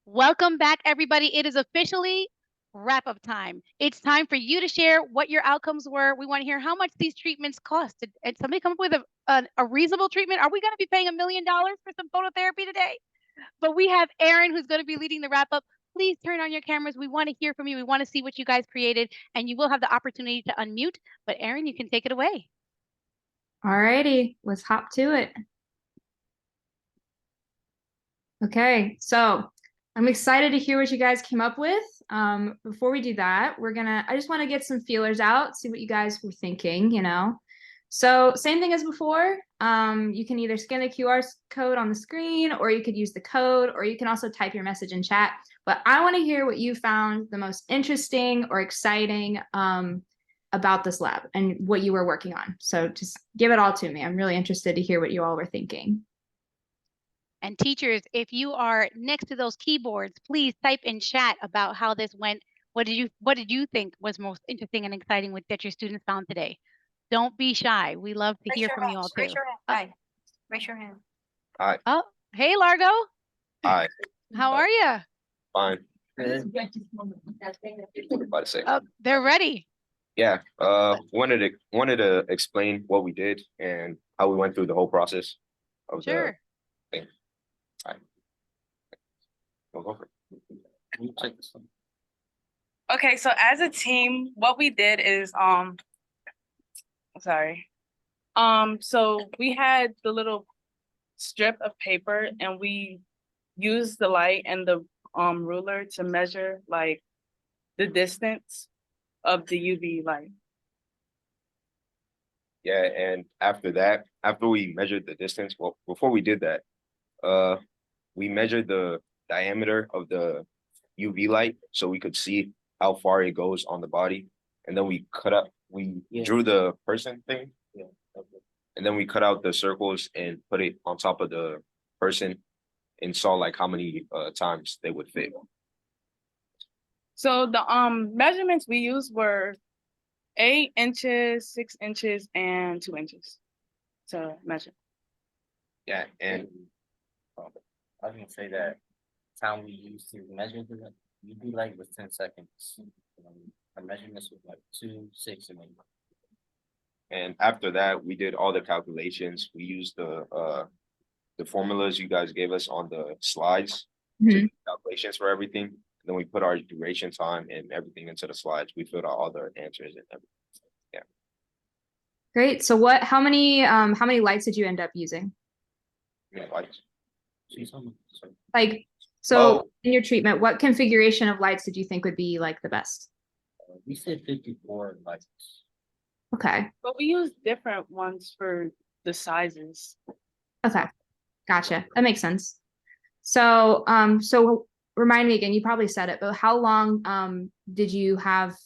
Welcome back, everybody. It is officially wrap-up time. It's time for you to share what your outcomes were. We want to hear how much these treatments cost. Did somebody come up with a reasonable treatment? Are we going to be paying $1 million for some phototherapy today? But we have Erin, who's going to be leading the wrap-up. Please turn on your cameras. We want to hear from you. We want to see what you guys created, and you will have the opportunity to unmute. But Erin, you can take it away. All righty, let's hop to it. Okay, so I'm excited to hear what you guys came up with. Before we do that, I just want to get some feelers out, see what you guys were thinking, So same thing as before. You can either scan the QR code on the screen, or you could use the code, or you can also type your message in chat. But I want to hear what you found the most interesting or exciting about this lab and what you were working on. So just give it all to me. I'm really interested to hear what you all were thinking. And teachers, if you are next to those keyboards, please type in chat about how this went. What did you think was most interesting and exciting that your students found today? Don't be shy. We love to hear from you all too. Raise your hand. Hi. Raise your hand. Hi. Oh, hey, Largo. Hi. How are you? Fine. Oh, they're ready. Yeah. Wanted to explain what we did and how we went through the whole process of Sure. the thing. All right. We'll go for it. Okay, so as a team, what we did is so we had the little strip of paper and we used the light and the ruler to measure like the distance of the UV light. Yeah, and after we measured the distance, well, before we did that, we measured the diameter of the UV light so we could see how far it goes on the body. And then we drew the person thing. Yeah. And then we cut out the circles and put it on top of the person and saw like how many times they would fit. So the measurements we used were 8 inches, 6 inches, and 2 inches to measure. Yeah, and I was gonna say that time we used to measure the UV light was 10 seconds. Our measurements was like 2, 6, and 8. And after that, we did all the calculations. We used the formulas you guys gave us on the slides, to do calculations for everything. And then we put our duration time and everything into the slides. We filled out all the answers and everything. Yeah. Great. So how many lights did you end up using? Yeah, lights. Like, so in your treatment, what configuration of lights did you think would be like the best? We said 54 lights. Okay. But we used different ones for the sizes. Okay. Gotcha. That makes sense. So, so remind me again, you probably said it, but how long did you have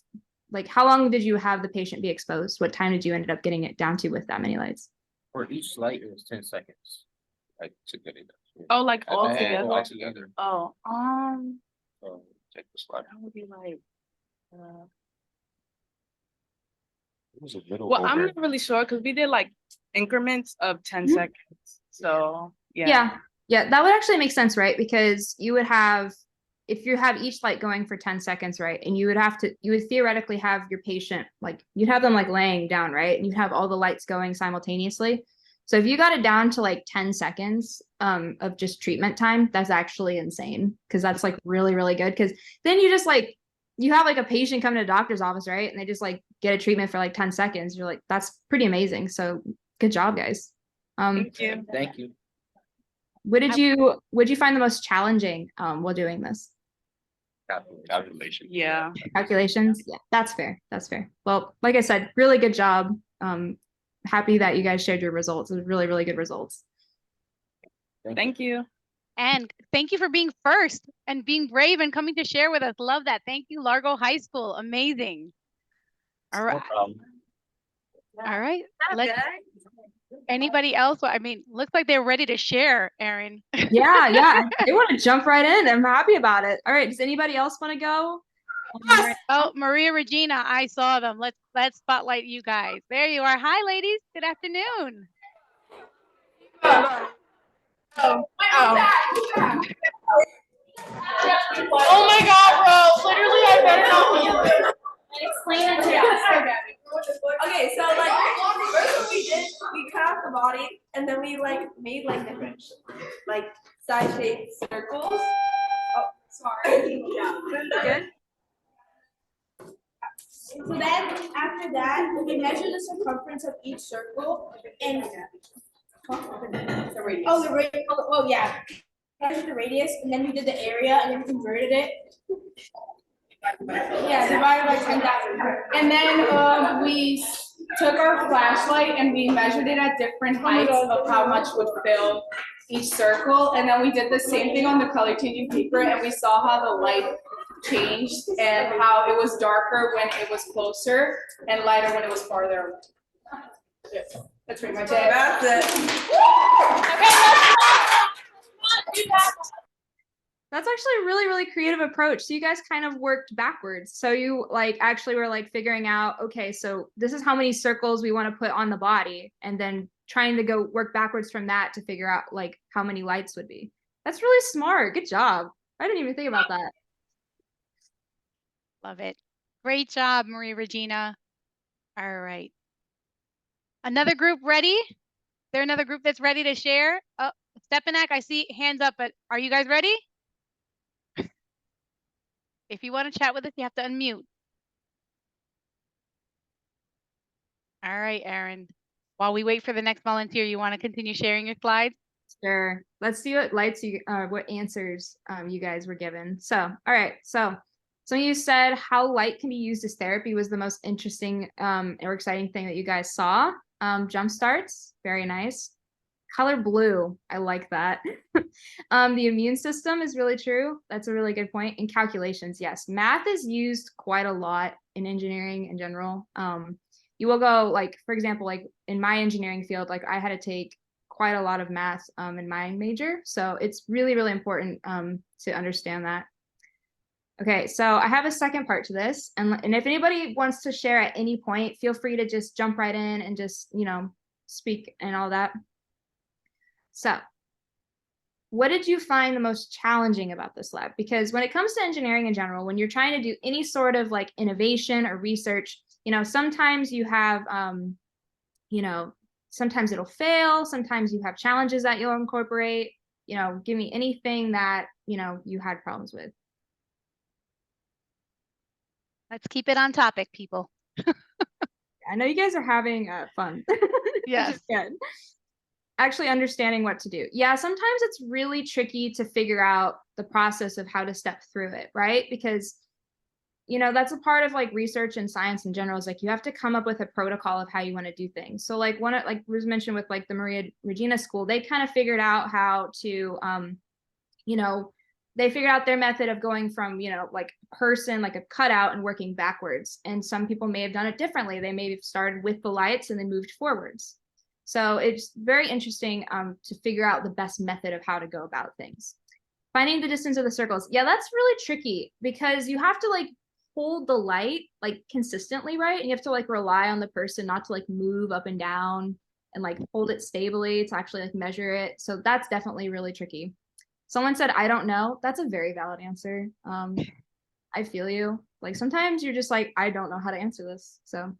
the patient be exposed? What time did you end up getting it down to with that many lights? For each light, it was 10 seconds. Like together. Oh, like all together? All together. Oh, Check the slide. that would be like, It was a little well, over. I'm not really sure because we did like increments of 10 seconds. So Yeah, that would actually make sense, right? Because you would have, if you have each light going for 10 seconds, right? And you would theoretically have your patient, like you'd have them like laying down, right? And you'd have all the lights going simultaneously. So if you got it down to like 10 seconds of just treatment time, that's actually insane, because that's like really, really good. Because then you just like, you have like a patient come to the doctor's office, right? And they just like get a treatment for like 10 seconds. You're like, that's pretty amazing. So good job, guys. thank you. Thank you. What did you find the most challenging while doing this? Calculation. Yeah. Calculations? Yeah, that's fair. That's fair. Well, like I said, really good job. Happy that you guys shared your results. It was really, really good results. Thank you. And thank you for being first and being brave and coming to share with us. Love that. Thank you, Largo High School. Amazing. All right. No problem. All right. Anybody else? I mean, looks like they're ready to share, Erin. Yeah. They want to jump right in. I'm happy about it. All right. Does anybody else want to go? Oh, Maria Regina, I saw them. Let's spotlight you guys. There you are. Hi, ladies. Good afternoon. like side-shaped circles. Oh, sorry. Good. So then after that, we measure the circumference of each circle and The radius. the radius. Oh yeah. Measure the radius, and then we did the area, and then we converted it. Yeah, divided by 10,000. And then we took our flashlight and we measured it at different heights of how much would fill each circle. And then we did the same thing on the color changing paper, and we saw how the light changed and how it was darker when it was closer and lighter when it was farther away. Yeah, that's pretty much it. That's it. That's actually a really, really creative approach. So you guys kind of worked backwards. So you like actually were like figuring out, okay, so this is how many circles we want to put on the body, and then trying to go work backwards from that to figure out like how many lights would be. That's really smart. Good job. I didn't even think about that. Love it. Great job, Maria Regina. All right. Another group ready? Is there another group that's ready to share? Oh, Stepanak, I see hands up, but are you guys ready? If you want to chat with us, you have to unmute. All right, Aaron. While we wait for the next volunteer, you want to continue sharing your slides? Sure. Let's see what lights you what answers you guys were given. So, all right. So some of you said how light can be used as therapy was the most interesting or exciting thing that you guys saw. Jump starts, very nice. Color blue, I like that. The immune system is really true. That's a really good point. And calculations, yes. Math is used quite a lot in engineering in general. You will go like, for example, like in my engineering field, like I had to take quite a lot of math in my major. So it's really, really important to understand that. Okay, so I have a second part to this. And if anybody wants to share at any point, feel free to just jump right in and just, speak and all that. So what did you find the most challenging about this lab? Because when it comes to engineering in general, when you're trying to do any sort of like innovation or research, sometimes you have, sometimes it'll fail. Sometimes you have challenges that you'll incorporate. Give me anything that, you had problems with. Let's keep it on topic, people. I know you guys are having fun. Yes. Which is good. Actually understanding what to do. Yeah, sometimes it's really tricky to figure out the process of how to step through it, right? Because, that's a part of like research and science in general is like you have to come up with a protocol of how you want to do things. So like was mentioned with like the Maria Regina School, they kind of figured out how to, they figured out their method of going from, like a person, like a cutout and working backwards. And some people may have done it differently. They may have started with the lights and then moved forwards. So it's very interesting to figure out the best method of how to go about things. Finding the distance of the circles. Yeah, that's really tricky because you have to like hold the light like consistently, right? And you have to like rely on the person not to like move up and down and like hold it stably to actually like measure it. So that's definitely really tricky. Someone said, I don't know. That's a very valid answer. I feel you. Like sometimes you're just like, I don't know how to answer this. So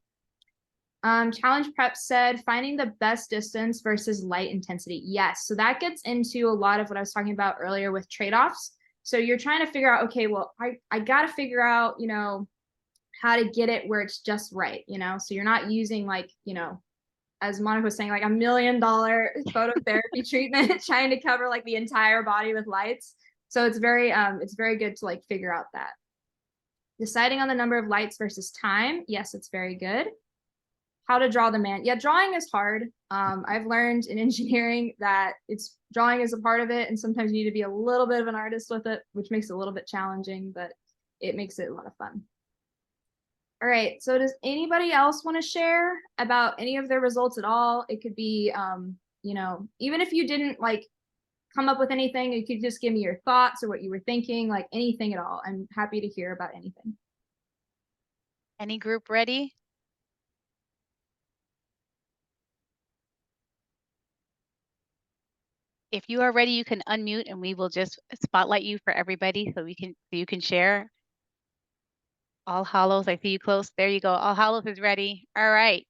Challenge Prep said finding the best distance versus light intensity. Yes. So that gets into a lot of what I was talking about earlier with trade-offs. So you're trying to figure out, okay, well, I got to figure out, how to get it where it's just right, so you're not using like, as Monica was saying, like $1 million phototherapy treatment, trying to cover like the entire body with lights. So it's very good to like figure out that. Deciding on the number of lights versus time. Yes, it's very good. How to draw the man. Yeah, drawing is hard. I've learned in engineering that drawing is a part of it, and sometimes you need to be a little bit of an artist with it, which makes it a little bit challenging, but it makes it a lot of fun. All right, so does anybody else want to share about any of their results at all? It could be, even if you didn't like come up with anything, you could just give me your thoughts or what you were thinking, like anything at all. I'm happy to hear about anything. Any group ready? If you are ready, you can unmute and we will just spotlight you for everybody so you can share. All Hallows, I see you close. There you go. All Hallows is ready. All right.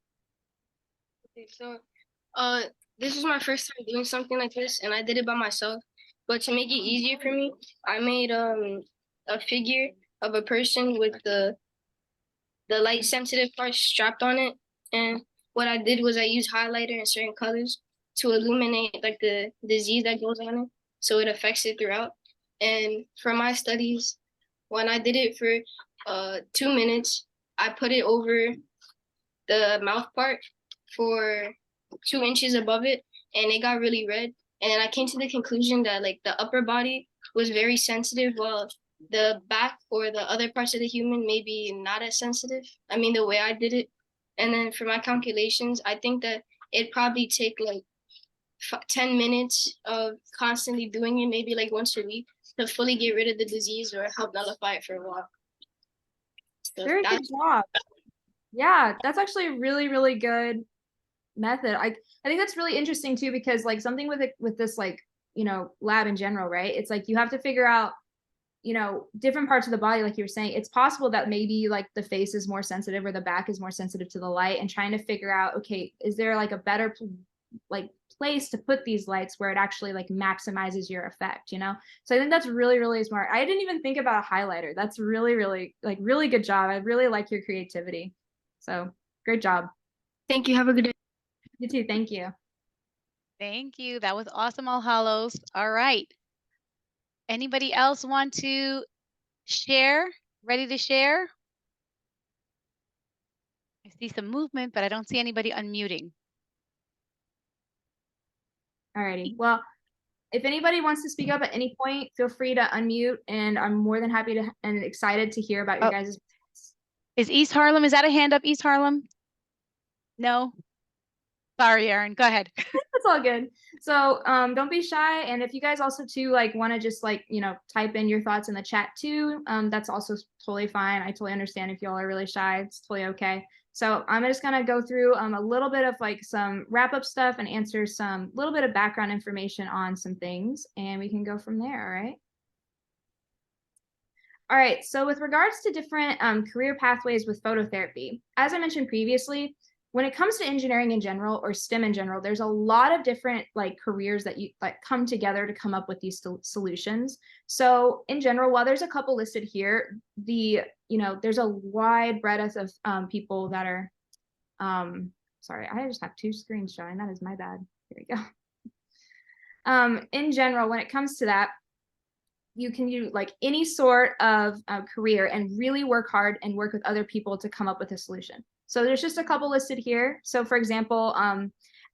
Okay, so this is my first time doing something like this, and I did it by myself. but to make it easier for me, I made a figure of a person with the light sensitive parts strapped on it. And what I did was I used highlighter in certain colors to illuminate like the disease that goes on it, so it affects it throughout. And for my studies, when I did it for 2 minutes, I put it over the mouth part for 2 inches above it, and it got really red. And then I came to the conclusion that like the upper body was very sensitive, while the back or the other parts of the human maybe not as sensitive. I mean, the way I did it. And then for my calculations, I think that it'd probably take like 10 minutes of constantly doing it, maybe like once a week, to fully get rid of the disease or help nullify it for a while. So Very good job. Yeah, that's actually a really, really good method. I think that's really interesting too, because like something with it, with this like, you know, lab in general, right? It's like you have to figure out, you know, different parts of the body, like you were saying. It's possible that maybe like the face is more sensitive or the back is more sensitive to the light, and trying to figure out, okay, is there like a better like place to put these lights where it actually like maximizes your effect, you know? So I think that's really, really smart. I didn't even think about a highlighter. That's really, really like really good job. I really like your creativity. So great job. thank you. Have a good day. You too. Thank you. Thank you. That was awesome, All Hallows. All right. Anybody else want to share? Ready to share? I see some movement, but I don't see anybody unmuting. Alrighty. Well, if anybody wants to speak up at any point, feel free to unmute, and I'm more than happy to and excited to hear about your guys'. Is East Harlem, is that a hand up, East Harlem? No? Sorry, Aaron, go ahead. That's all good. So don't be shy. And if you guys also too like want to just like, you know, type in your thoughts in the chat too, that's also totally fine. I totally understand if y'all are really shy. It's totally okay. So I'm just gonna go through a little bit of like some wrap up stuff and answer some little bit of background information on some things, and we can go from there. All right. All right, so with regards to different career pathways with phototherapy, as I mentioned previously, when it comes to engineering in general or STEM in general, there's a lot of different like careers that you like come together to come up with these solutions. So in general, while there's a couple listed here, there's a wide breadth of people that are, sorry, I just have two screens showing. That is my bad. Here we go. In general, when it comes to that, you can do like any sort of career and really work hard and work with other people to come up with a solution. So there's just a couple listed here. So for example,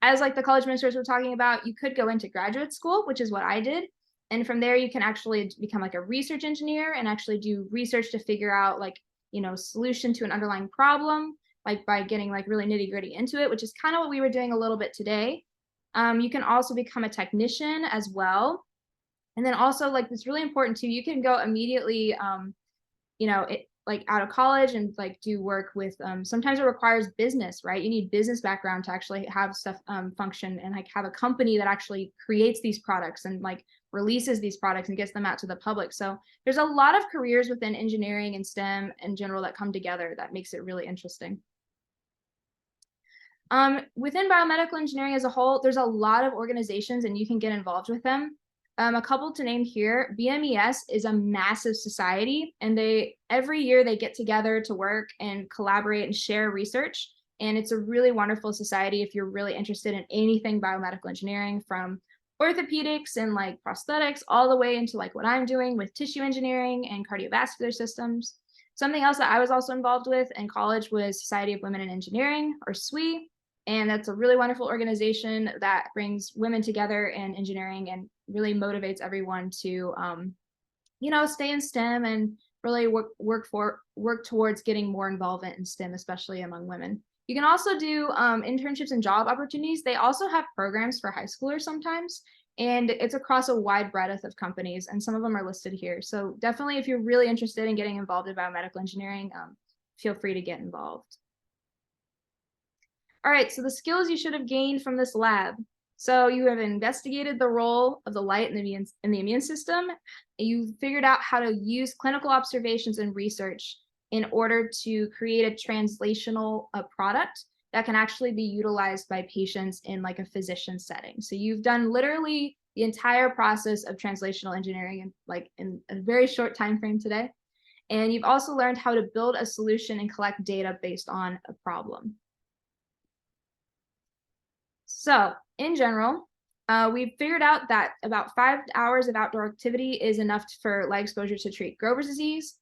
as like the college ministers were talking about, you could go into graduate school, which is what I did. And from there, you can actually become like a research engineer and actually do research to figure out like, you know, solution to an underlying problem, like by getting like really nitty gritty into it, which is kind of what we were doing a little bit today. You can also become a technician as well. And then also like it's really important too, you can go immediately, like out of college and like do work with, sometimes it requires business, right? You need business background to actually have stuff function and like have a company that actually creates these products and like releases these products and gets them out to the public. So there's a lot of careers within engineering and STEM in general that come together that makes it really interesting. Within biomedical engineering as a whole, there's a lot of organizations and you can get involved with them. A couple to name here, BMES is a massive society, and every year they get together to work and collaborate and share research. And it's a really wonderful society if you're really interested in anything biomedical engineering, from orthopedics and like prosthetics all the way into like what I'm doing with tissue engineering and cardiovascular systems. Something else that I was also involved with in college was Society of Women in Engineering, or SWE. And that's a really wonderful organization that brings women together in engineering and really motivates everyone to, stay in STEM and really work towards getting more involvement in STEM, especially among women. You can also do internships and job opportunities. They also have programs for high schoolers sometimes, and it's across a wide breadth of companies, and some of them are listed here. So definitely, if you're really interested in getting involved in biomedical engineering, feel free to get involved. All right, so the skills you should have gained from this lab. So you have investigated the role of the light in the immune system. You figured out how to use clinical observations and research in order to create a translational product that can actually be utilized by patients in like a physician setting. So you've done literally the entire process of translational engineering in a very short time frame today. And you've also learned how to build a solution and collect data based on a problem. So in general, we've figured out that about 5 hours of outdoor activity is enough for light exposure to treat Grover's disease.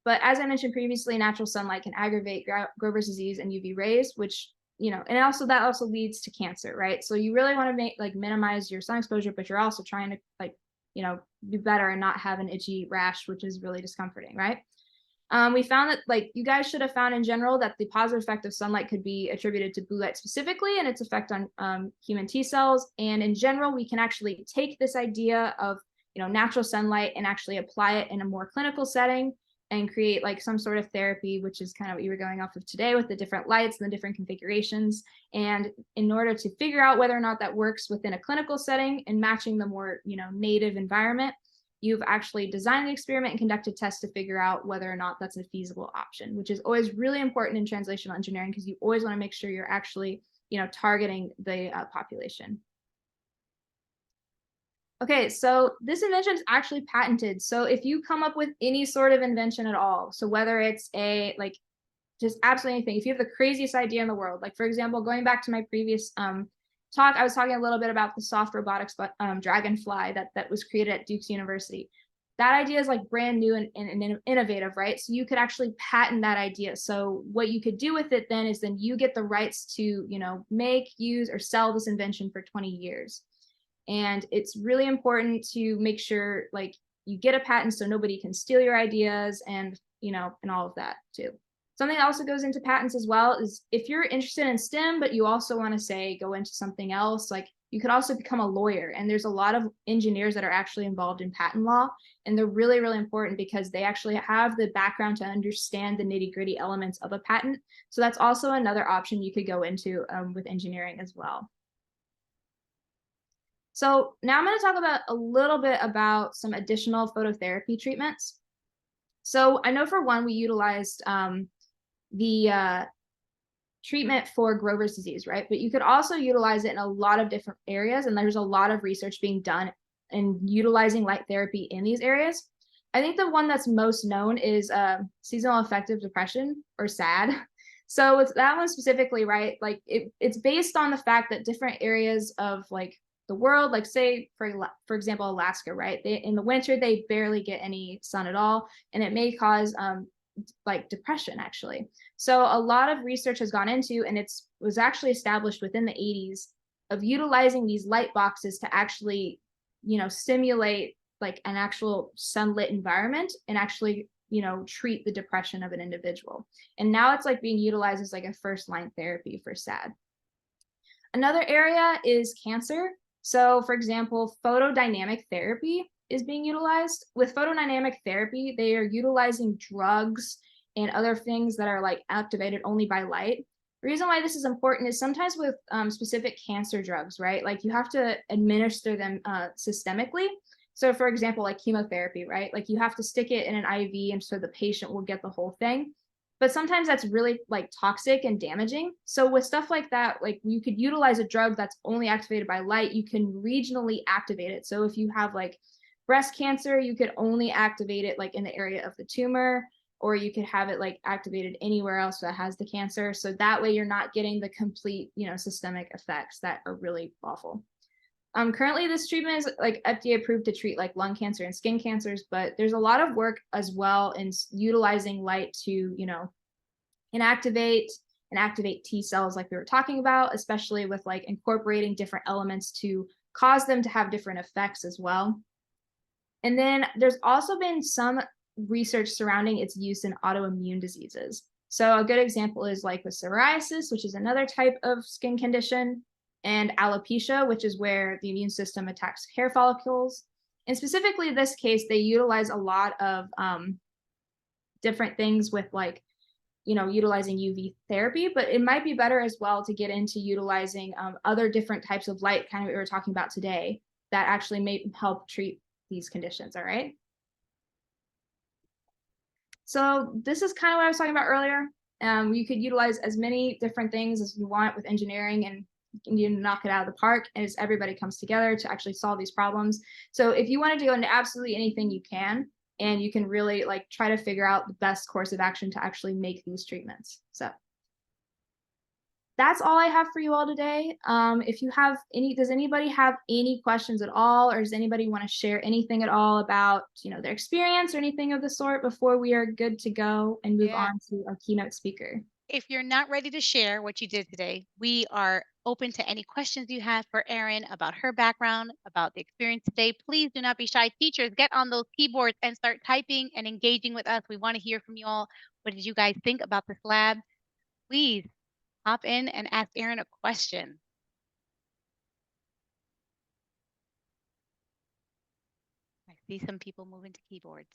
But as I mentioned previously, natural sunlight can aggravate Grover's disease and UV rays, which, and also that also leads to cancer, right? So you really want to minimize your sun exposure, but you're also trying to do better and not have an itchy rash, which is really discomforting, right? We found that you guys should have found in general that the positive effect of sunlight could be attributed to blue light specifically and its effect on human T cells. And in general, we can actually take this idea of natural sunlight and actually apply it in a more clinical setting and create some sort of therapy, which is kind of what you were going off of today with the different lights and the different configurations. And in order to figure out whether or not that works within a clinical setting and matching the more native environment, you've actually designed the experiment and conducted tests to figure out whether or not that's a feasible option, which is always really important in translational engineering because you always want to make sure you're actually, targeting the population. Okay, so this invention is actually patented. So if you come up with any sort of invention at all, so whether it's just absolutely anything, if you have the craziest idea in the world, for example, going back to my previous talk, I was talking a little bit about the soft robotics dragonfly that was created at Duke's University. That idea is brand new and innovative, right? So you could actually patent that idea. So what you could do with it then is you get the rights to, make, use, or sell this invention for 20 years. And it's really important to make sure you get a patent so nobody can steal your ideas and, and all of that too. Something that also goes into patents as well is if you're interested in STEM, but you also want to go into something else, you could also become a lawyer. And there's a lot of engineers that are actually involved in patent law. And they're really, really important because they actually have the background to understand the nitty-gritty elements of a patent. So that's also another option you could go into with engineering as well. So now I'm going to talk about a little bit about some additional phototherapy treatments. So I know for one, we utilized the treatment for Grover's disease, right? But you could also utilize it in a lot of different areas. And there's a lot of research being done in utilizing light therapy in these areas. I think the one that's most known is seasonal affective depression, or SAD. So with that one specifically, right, it's based on the fact that different areas of the world, say for example Alaska, right, in the winter they barely get any sun at all, and it may cause depression actually. So a lot of research has gone into, and was actually established within the 80s, of utilizing these light boxes to actually simulate an actual sunlit environment and actually treat the depression of an individual. And now it's being utilized as a first line therapy for SAD. Another area is cancer. So for example, photodynamic therapy is being utilized. With photodynamic therapy, they are utilizing drugs and other things that are activated only by light. The reason why this is important is sometimes with specific cancer drugs, right? You have to administer them systemically. So for example, chemotherapy, right? You have to stick it in an IV and so the patient will get the whole thing. But sometimes that's really toxic and damaging. So with stuff like that, you could utilize a drug that's only activated by light. You can regionally activate it. So if you have breast cancer, you could only activate it in the area of the tumor, or you could have it activated anywhere else that has the cancer. So that way you're not getting the complete, systemic effects that are really awful. Currently this treatment is FDA approved to treat lung cancer and skin cancers, but there's a lot of work as well in utilizing light to, inactivate and activate T cells we were talking about, especially with incorporating different elements to cause them to have different effects as well. And then there's also been some research surrounding its use in autoimmune diseases. So a good example is with psoriasis, which is another type of skin condition, and alopecia, which is where the immune system attacks hair follicles. And specifically in this case, they utilize a lot of different things with utilizing UV therapy, but it might be better as well to get into utilizing other different types of light, kind of what we were talking about today, that actually may help treat these conditions, all right? So this is kind of what I was talking about earlier. You could utilize as many different things as you want with engineering, and you knock it out of the park as everybody comes together to actually solve these problems. So if you wanted to go into absolutely anything, you can, and you can really like try to figure out the best course of action to actually make these treatments. So that's all I have for you all today. If you have any, does anybody have any questions at all, or does anybody want to share anything at all about, their experience or anything of the sort before we are good to go and move on to our keynote speaker? If you're not ready to share what you did today, we are open to any questions you have for Erin about her background, about the experience today. Please do not be shy. Teachers, get on those keyboards and start typing and engaging with us. We want to hear from you all. What did you guys think about this lab? Please hop in and ask Erin a question. I see some people moving to keyboards.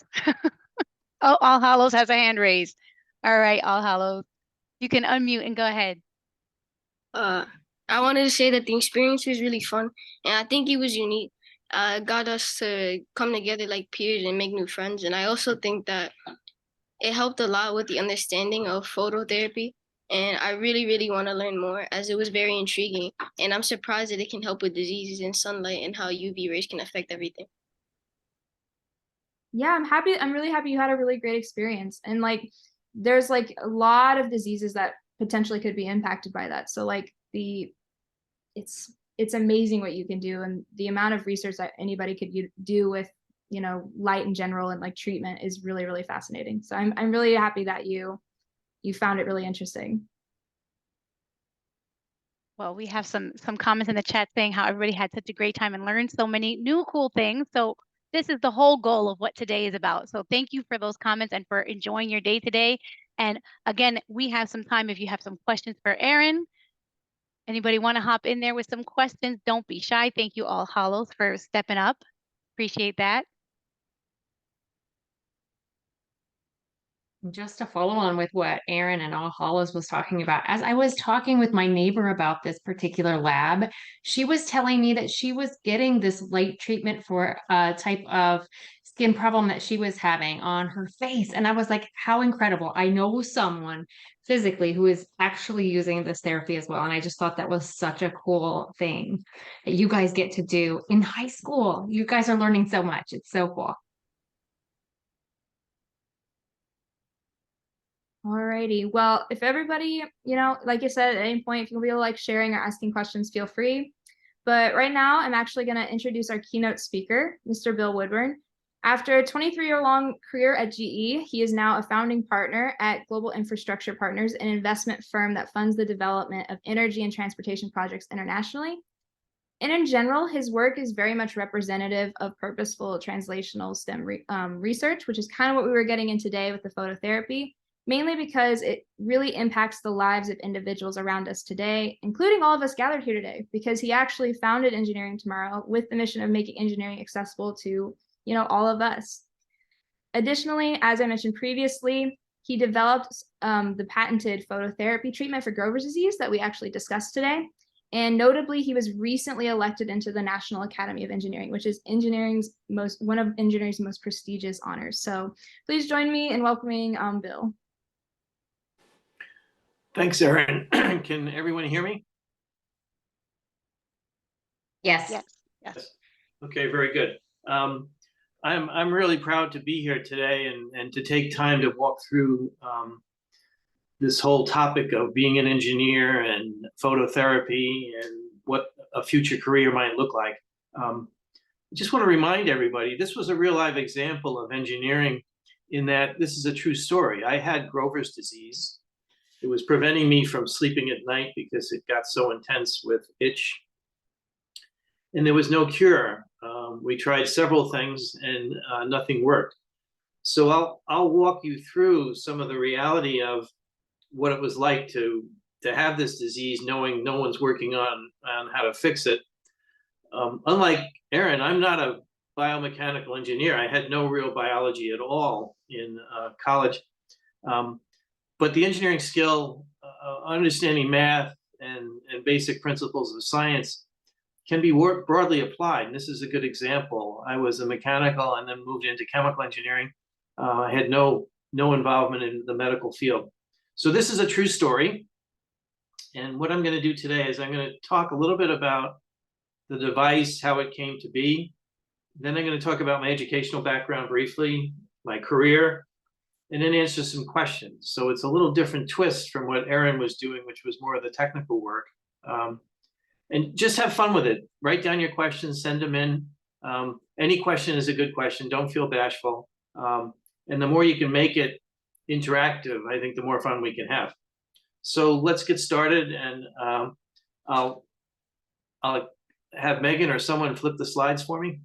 Oh, All Hallows has a hand raised. All right, All Hallows, you can unmute and go ahead. I wanted to say that the experience was really fun, and I think it was unique. It got us to come together like peers and make new friends. And I also think that it helped a lot with the understanding of phototherapy. And I really, really want to learn more, as it was very intriguing. And I'm surprised that it can help with diseases in sunlight and how UV rays can affect everything. Yeah, I'm really happy you had a really great experience. And like, there's like a lot of diseases that potentially could be impacted by that. So like it's amazing what you can do, and the amount of research that anybody could do with, light in general and like treatment is really, really fascinating. So I'm really happy that you found it really interesting. Well, we have some comments in the chat saying how everybody had such a great time and learned so many new cool things. So this is the whole goal of what today is about. So thank you for those comments and for enjoying your day today. And again, we have some time if you have some questions for Erin. Anybody want to hop in there with some questions? Don't be shy. Thank you, All Hallows, for stepping up. Appreciate that. Just to follow on with what Erin and All Hallows was talking about, as I was talking with my neighbor about this particular lab, she was telling me that she was getting this light treatment for a type of skin problem that she was having on her face. And I was like, how incredible. I know someone physically who is actually using this therapy as well. And I just thought that was such a cool thing that you guys get to do in high school. You guys are learning so much. It's so cool. Alrighty. Well, if everybody, like you said, at any point, if you'll be like sharing or asking questions, feel free. But right now, I'm actually going to introduce our keynote speaker, Mr. Bill Woodburn. After a 23-year-long career at GE, he is now a founding partner at Global Infrastructure Partners, an investment firm that funds the development of energy and transportation projects internationally. And in general, his work is very much representative of purposeful translational STEM research, which is kind of what we were getting in today with the phototherapy, mainly because it really impacts the lives of individuals around us today, including all of us gathered here today, because he actually founded Engineering Tomorrow with the mission of making engineering accessible to, all of us. Additionally, as I mentioned previously, he developed the patented phototherapy treatment for Grover's disease that we actually discussed today. And notably, he was recently elected into the National Academy of Engineering, which is one of engineering's most prestigious honors. So please join me in welcoming Bill. Thanks, Erin. Can everyone hear me? Yes. Yes. Okay, very good. I'm really proud to be here today and to take time to walk through this whole topic of being an engineer and phototherapy and what a future career might look like. I just want to remind everybody, this was a real live example of engineering in that this is a true story. I had Grover's disease. It was preventing me from sleeping at night because it got so intense with itch. And there was no cure. We tried several things and nothing worked. So I'll walk you through some of the reality of what it was like to have this disease, knowing no one's working on how to fix it. Unlike Erin, I'm not a biomechanical engineer. I had no real biology at all in college. But the engineering skill, understanding math and basic principles of science can be broadly applied. And this is a good example. I was a mechanical and then moved into chemical engineering. I had no involvement in the medical field. So this is a true story. And what I'm going to do today is I'm going to talk a little bit about the device, how it came to be. Then I'm going to talk about my educational background briefly, my career, and then answer some questions. So it's a little different twist from what Erin was doing, which was more of the technical work. And just have fun with it. Write down your questions, send them in. Any question is a good question. Don't feel bashful. And the more you can make it interactive, I think the more fun we can have. So let's get started, and I'll have Megan or someone flip the slides for me.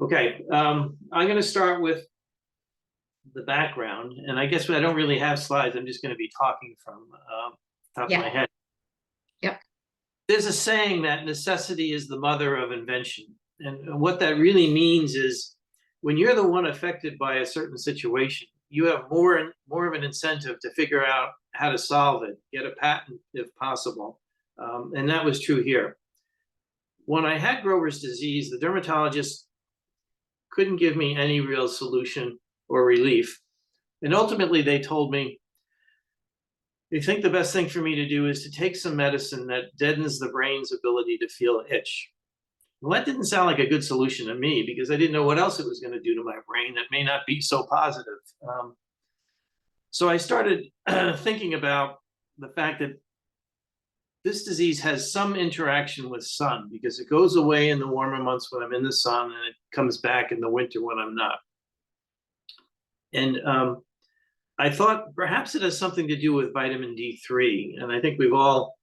Okay, I'm going to start with the background, and I guess I don't really have slides. I'm just going to be talking from top of my head. Yep. There's a saying that necessity is the mother of invention, and what that really means is when you're the one affected by a certain situation, you have more of an incentive to figure out how to solve it, get a patent if possible, and that was true here. When I had Grover's disease, the dermatologist couldn't give me any real solution or relief. And ultimately they told me, they think the best thing for me to do is to take some medicine that deadens the brain's ability to feel itch. Well, that didn't sound like a good solution to me because I didn't know what else it was going to do to my brain that may not be so positive. So I started thinking about the fact that this disease has some interaction with sun because it goes away in the warmer months when I'm in the sun and it comes back in the winter when I'm not. And I thought perhaps it has something to do with vitamin D3. And I think we've all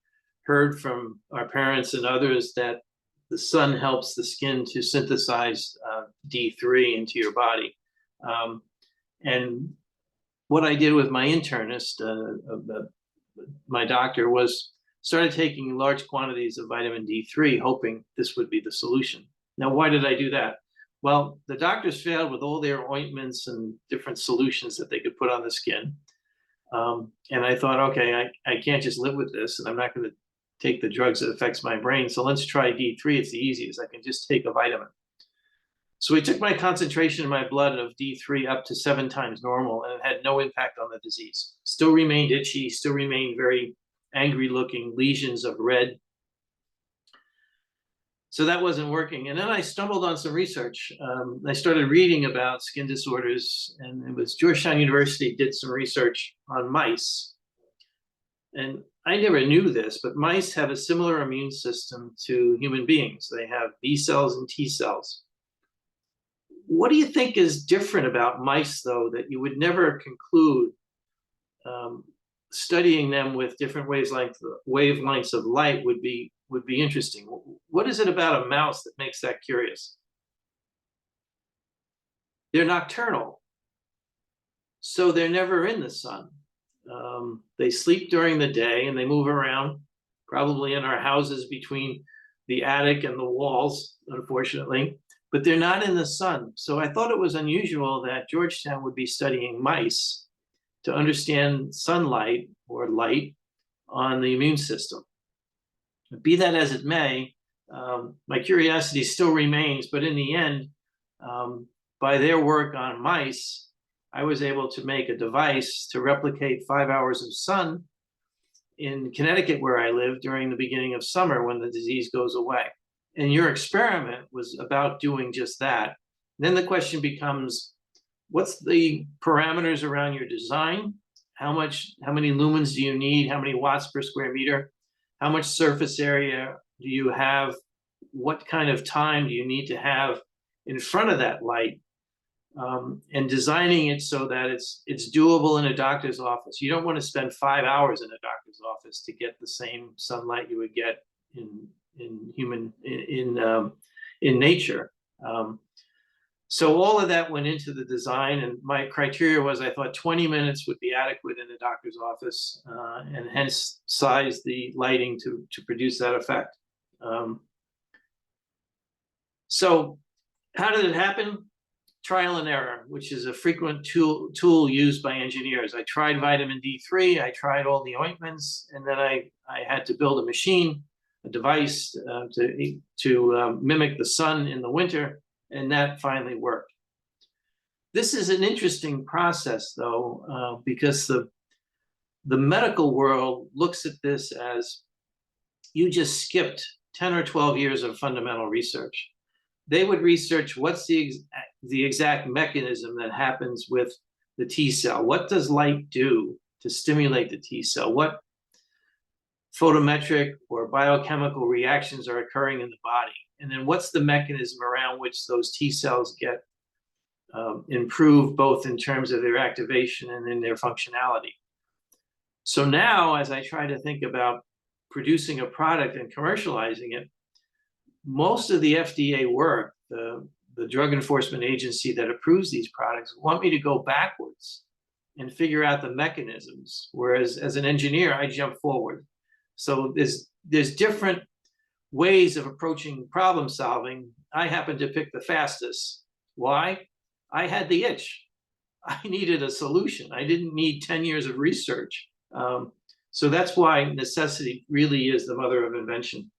heard from our parents and others that the sun helps the skin to synthesize D3 into your body. And what I did with my internist, my doctor, was started taking large quantities of vitamin D3, hoping this would be the solution. Now, why did I do that? Well, the doctors failed with all their ointments and different solutions that they could put on the skin. And I thought, okay, I can't just live with this, and I'm not going to take the drugs that affects my brain. So let's try D3. It's the easiest. I can just take a vitamin. So we took my concentration in my blood of D3 up to 7 times normal, and it had no impact on the disease. Still remained itchy, still remained very angry looking lesions of red. So that wasn't working. And then I stumbled on some research. I started reading about skin disorders, and it was Georgetown University did some research on mice. And I never knew this, but mice have a similar immune system to human beings. They have B cells and T cells. What do you think is different about mice, though, that you would never conclude studying them with different wavelengths of light would be interesting? What is it about a mouse that makes that curious? They're nocturnal, so they're never in the sun. They sleep during the day and they move around, probably in our houses between the attic and the walls, unfortunately, but they're not in the sun. So I thought it was unusual that Georgetown would be studying mice to understand sunlight or light on the immune system. Be that as it may, my curiosity still remains, but in the end, by their work on mice, I was able to make a device to replicate 5 hours of sun in Connecticut, where I live, during the beginning of summer when the disease goes away. And your experiment was about doing just that. Then the question becomes, what's the parameters around your design? How many lumens do you need? How many watts per square meter? How much surface area do you have? What kind of time do you need to have in front of that light? And designing it so that it's doable in a doctor's office. You don't want to spend 5 hours in a doctor's office to get the same sunlight you would get in nature. So all of that went into the design, and my criteria was I thought 20 minutes would be adequate in a doctor's office, and hence size the lighting to produce that effect. So how did it happen? Trial and error, which is a frequent tool used by engineers. I tried vitamin D3, I tried all the ointments, and then I had to build a machine, a device to mimic the sun in the winter, and that finally worked. This is an interesting process, though, because the medical world looks at this as you just skipped 10 or 12 years of fundamental research. They would research what's the exact mechanism that happens with the T cell. What does light do to stimulate the T cell? What photometric or biochemical reactions are occurring in the body? And then what's the mechanism around which those T cells get improved, both in terms of their activation and in their functionality? So now, as I try to think about producing a product and commercializing it, most of the FDA work, the Drug Enforcement Agency that approves these products, want me to go backwards and figure out the mechanisms, whereas as an engineer, I jump forward. So there's different ways of approaching problem solving. I happen to pick the fastest. Why? I had the itch. I needed a solution. I didn't need 10 years of research. So that's why necessity really is the mother of invention.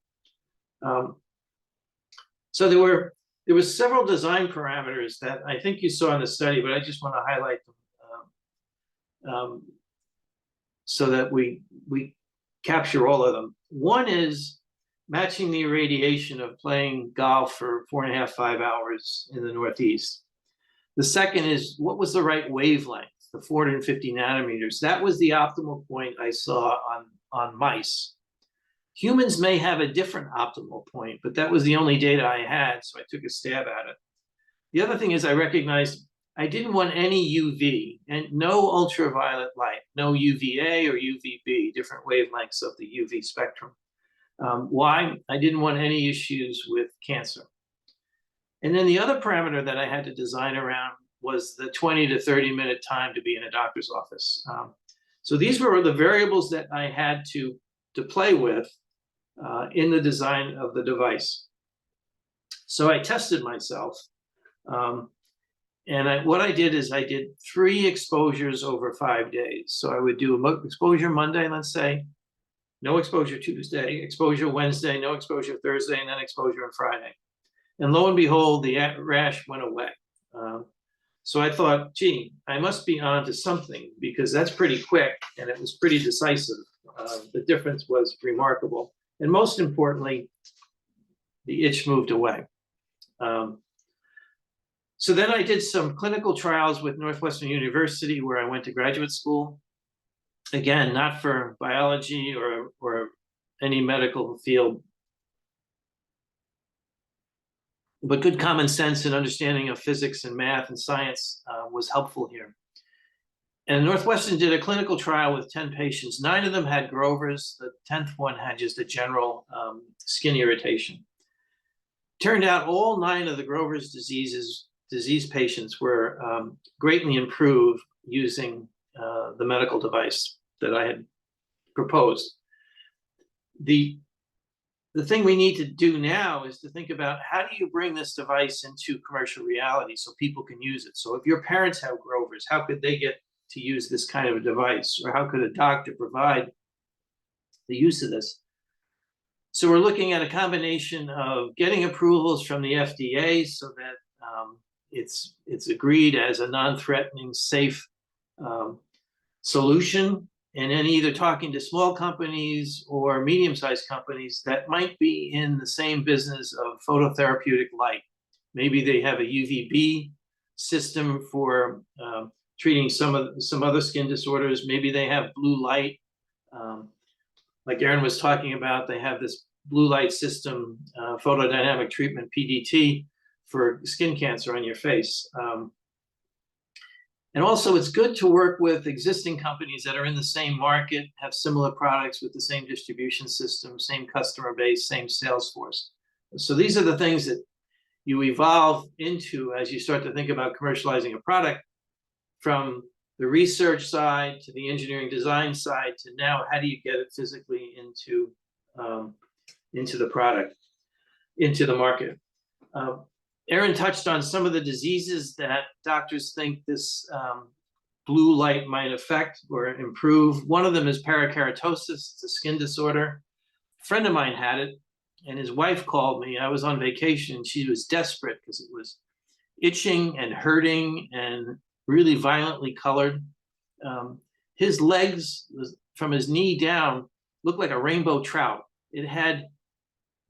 So there were several design parameters that I think you saw in the study, but I just want to highlight them so that we capture all of them. One is matching the irradiation of playing golf for 4.5, 5 hours in the Northeast. The second is, what was the right wavelength, the 450 nanometers? That was the optimal point I saw on mice. Humans may have a different optimal point, but that was the only data I had, so I took a stab at it. The other thing is I recognized I didn't want any UV and no ultraviolet light, no UVA or UVB, different wavelengths of the UV spectrum. Why? I didn't want any issues with cancer. And then the other parameter that I had to design around was the 20 to 30 minute time to be in a doctor's office. So these were the variables that I had to play with in the design of the device. So I tested myself. And what I did is I did 3 exposures over 5 days. So I would do exposure Monday, let's say, no exposure Tuesday, exposure Wednesday, no exposure Thursday, and then exposure on Friday. And lo and behold, the rash went away. So I thought, gee, I must be on to something, because that's pretty quick and it was pretty decisive. The difference was remarkable. And most importantly, the itch moved away. So then I did some clinical trials with Northwestern University, where I went to graduate school. Again, not for biology or any medical field, but good common sense and understanding of physics and math and science was helpful here. And Northwestern did a clinical trial with 10 patients. 9 of them had Grover's. The 10th one had just a general skin irritation. Turned out all 9 of the Grover's disease patients were greatly improved using the medical device that I had proposed. The thing we need to do now is to think about, how do you bring this device into commercial reality so people can use it? So if your parents have Grover's, how could they get to use this kind of a device? Or how could a doctor provide the use of this? So we're looking at a combination of getting approvals from the FDA so that it's agreed as a non-threatening, safe solution, and then either talking to small companies or medium-sized companies that might be in the same business of phototherapeutic light. Maybe they have a UVB system for treating some other skin disorders. Maybe they have blue light. Like Aaron was talking about, they have this blue light system, photodynamic treatment, PDT, for skin cancer on your face. And also, it's good to work with existing companies that are in the same market, have similar products with the same distribution system, same customer base, same sales force. So these are the things that you evolve into as you start to think about commercializing a product, from the research side to the engineering design side to now, how do you get it physically into the product, into the market? Aaron touched on some of the diseases that doctors think this blue light might affect or improve. One of them is parakeratosis. It's a skin disorder. A friend of mine had it, and his wife called me. I was on vacation. She was desperate because it was itching and hurting and really violently colored. His legs from his knee down looked like a rainbow trout. It had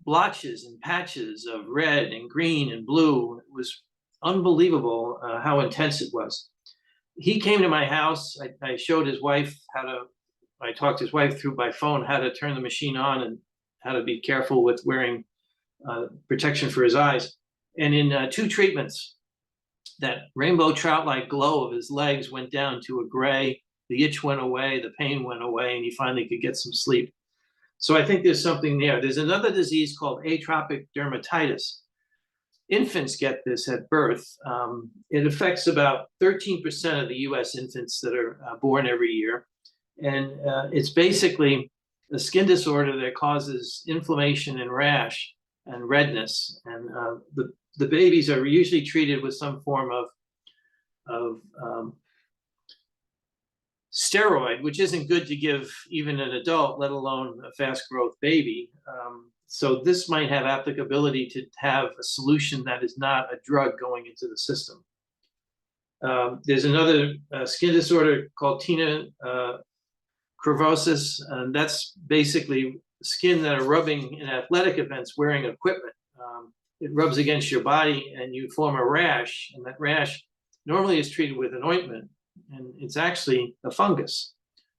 blotches and patches of red and green and blue. It was unbelievable how intense it was. He came to my house. I showed his wife I talked his wife through by phone how to turn the machine on and how to be careful with wearing protection for his eyes. And in 2 treatments, that rainbow trout-like glow of his legs went down to a gray. The itch went away, the pain went away, and he finally could get some sleep. So I think there's something there. There's another disease called atopic dermatitis. Infants get this at birth. It affects about 13% of the US infants that are born every year. And it's basically a skin disorder that causes inflammation and rash and redness. And the babies are usually treated with some form of steroid, which isn't good to give even an adult, let alone a fast growth baby. So this might have applicability to have a solution that is not a drug going into the system. There's another skin disorder called tinea crevosis, and that's basically skin that are rubbing in athletic events wearing equipment. It rubs against your body and you form a rash, and that rash normally is treated with an ointment, and it's actually a fungus.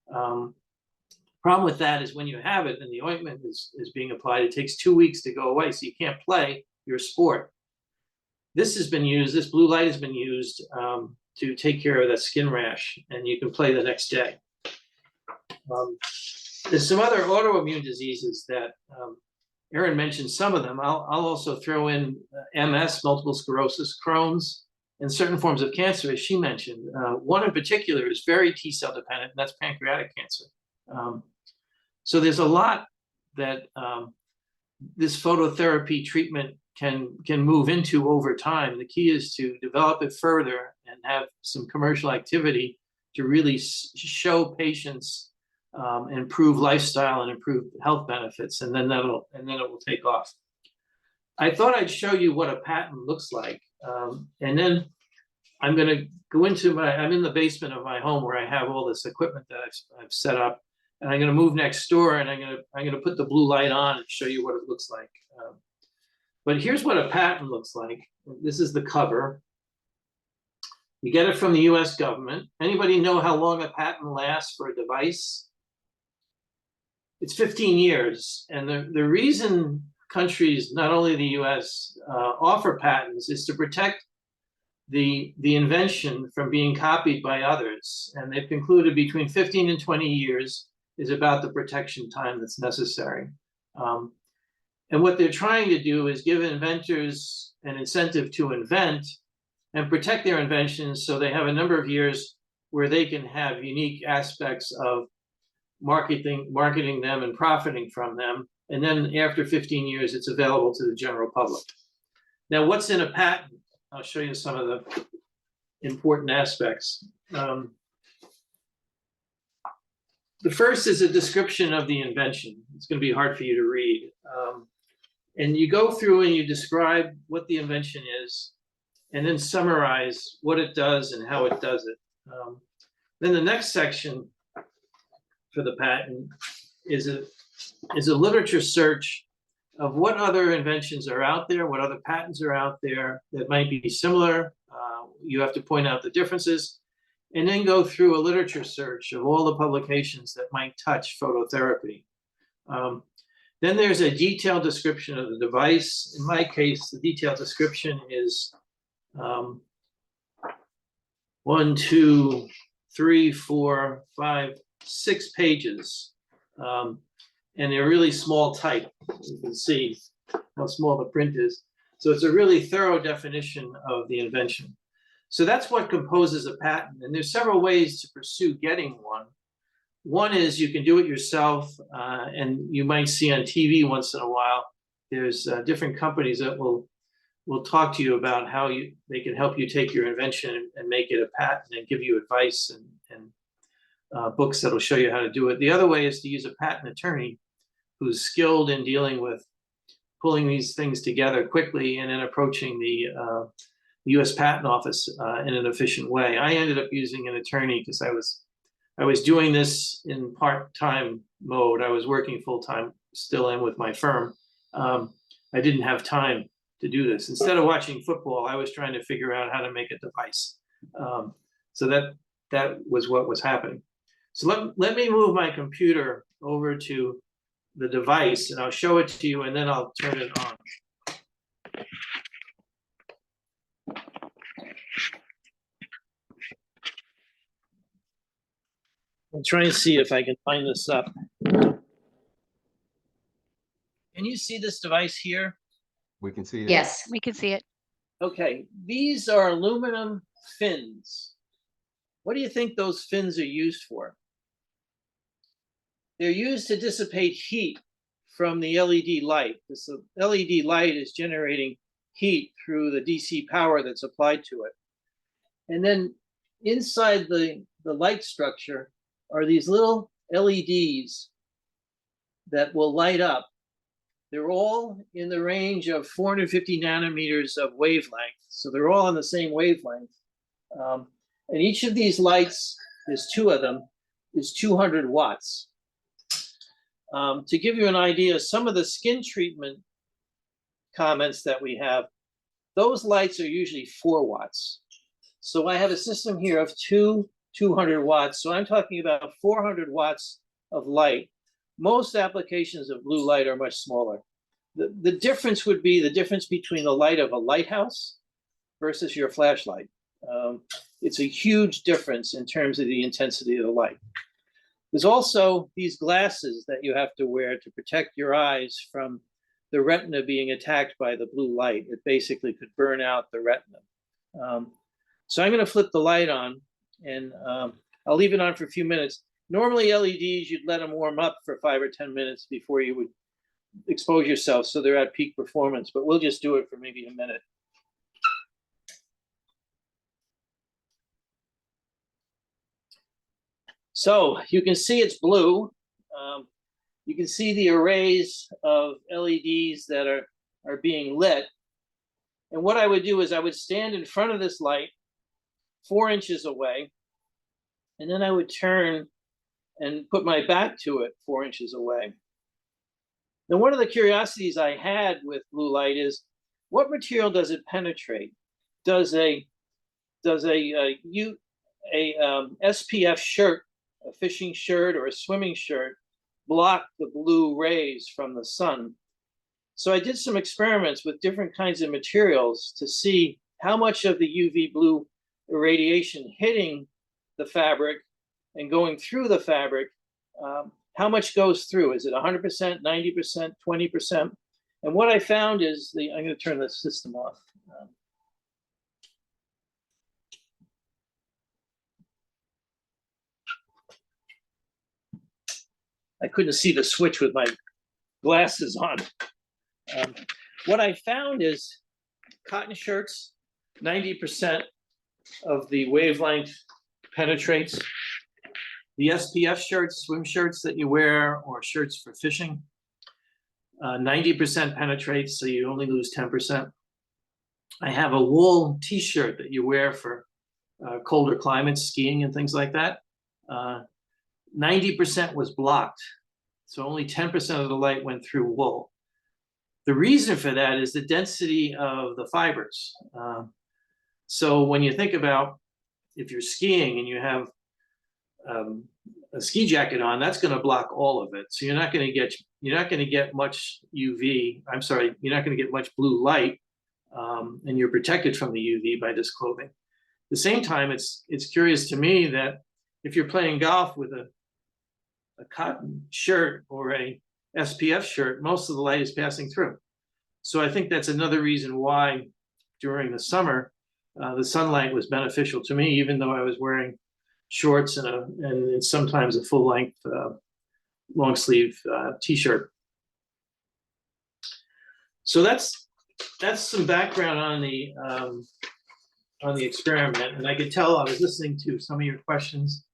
Problem with that is when you have it and the ointment is being applied, it takes 2 weeks to go away, so you can't play your sport. This has been used, this blue light has been used to take care of that skin rash, and you can play the next day. There's some other autoimmune diseases that Erin mentioned some of them. I'll also throw in MS, multiple sclerosis, Crohn's, and certain forms of cancer, as she mentioned. One in particular is very T-cell dependent, and that's pancreatic cancer. So there's a lot that this phototherapy treatment can move into over time. The key is to develop it further and have some commercial activity to really show patients improve lifestyle and improve health benefits, and then it will take off. I thought I'd show you what a patent looks like, and then I'm going to go into I'm in the basement of my home where I have all this equipment that I've set up, and I'm going to move next door, and I'm going to put the blue light on and show you what it looks like. But here's what a patent looks like. This is the cover. You get it from the US government. Anybody know how long a patent lasts for a device? It's 15 years. And the reason countries, not only the US, offer patents is to protect the invention from being copied by others. And they've concluded between 15 and 20 years is about the protection time that's necessary. And what they're trying to do is give inventors an incentive to invent and protect their inventions, so they have a number of years where they can have unique aspects of marketing them and profiting from them. And then after 15 years, it's available to the general public. Now, what's in a patent? I'll show you some of the important aspects. The first is a description of the invention. It's going to be hard for you to read. And you go through and you describe what the invention is, and then summarize what it does and how it does it. Then the next section for the patent is a literature search of what other inventions are out there, what other patents are out there that might be similar. You have to point out the differences, and then go through a literature search of all the publications that might touch phototherapy. Then there's a detailed description of the device. In my case, the detailed description is 1, 2, 3, 4, 5, 6 pages. And they're really small type. You can see how small the print is. So it's a really thorough definition of the invention. So that's what composes a patent. And there's several ways to pursue getting one. One is you can do it yourself, and you might see on TV once in a while, there's different companies that will talk to you about how they can help you take your invention and make it a patent and give you advice and books that'll show you how to do it. The other way is to use a patent attorney who's skilled in dealing with pulling these things together quickly and then approaching U.S. Patent Office in an efficient way. I ended up using an attorney because I was doing this in part-time mode. I was working full-time, still in with my firm. I didn't have time to do this. Instead of watching football, I was trying to figure out how to make a device. So that was what was happening. So let me move my computer over to the device, and I'll show it to you, and then I'll turn it on. I'm trying to see if I can find this up. Can you see this device here? We can see it. Yes. We can see it. Okay, these are aluminum fins. What do you think those fins are used for? They're used to dissipate heat from the LED light. This LED light is generating heat through the DC power that's applied to it. And then inside the light structure are these little LEDs that will light up. They're all in the range of 450 nanometers of wavelength. So they're all on the same wavelength. And each of these lights, there's 2 of them, is 200 watts. To give you an idea, some of the skin treatment comments that we have, those lights are usually 4 watts. So I have a system here of 200 watts. So I'm talking about 400 watts of light. Most applications of blue light are much smaller. The difference would be the difference between the light of a lighthouse versus your flashlight. It's a huge difference in terms of the intensity of the light. There's also these glasses that you have to wear to protect your eyes from the retina being attacked by the blue light. It basically could burn out the retina. So I'm going to flip the light on, and I'll leave it on for a few minutes. Normally LEDs, you'd let them warm up for 5 or 10 minutes before you would expose yourself so they're at peak performance, but we'll just do it for maybe a minute. So you can see it's blue. You can see the arrays of LEDs that are being lit. And what I would do is I would stand in front of this light 4 inches away, and then I would turn and put my back to it 4 inches away. Now, one of the curiosities I had with blue light is, what material does it penetrate? Does a SPF shirt, a fishing shirt or a swimming shirt, block the blue rays from the sun? So I did some experiments with different kinds of materials to see how much of the UV blue irradiation hitting the fabric and going through the fabric, how much goes through? Is it 100%, 90%, 20%? And what I found is I'm going to turn the system off. I couldn't see the switch with my glasses on. What I found is cotton shirts, 90% of the wavelength penetrates. The SPF shirts, swim shirts that you wear, or shirts for fishing, 90% penetrates, so you only lose 10%. I have a wool t-shirt that you wear for colder climates, skiing and things like that. 90% was blocked, so only 10% of the light went through wool. The reason for that is the density of the fibers. So when you think about if you're skiing and you have a ski jacket on, that's going to block all of it. So you're not going to get much UV. I'm sorry, you're not going to get much blue light, and you're protected from the UV by this clothing. At the same time, it's curious to me that if you're playing golf with a cotton shirt or a SPF shirt, most of the light is passing through. So I think that's another reason why during the summer the sunlight was beneficial to me, even though I was wearing shorts and sometimes a full-length long sleeve t-shirt. So that's some background on the experiment, and I could tell I was listening to some of your questions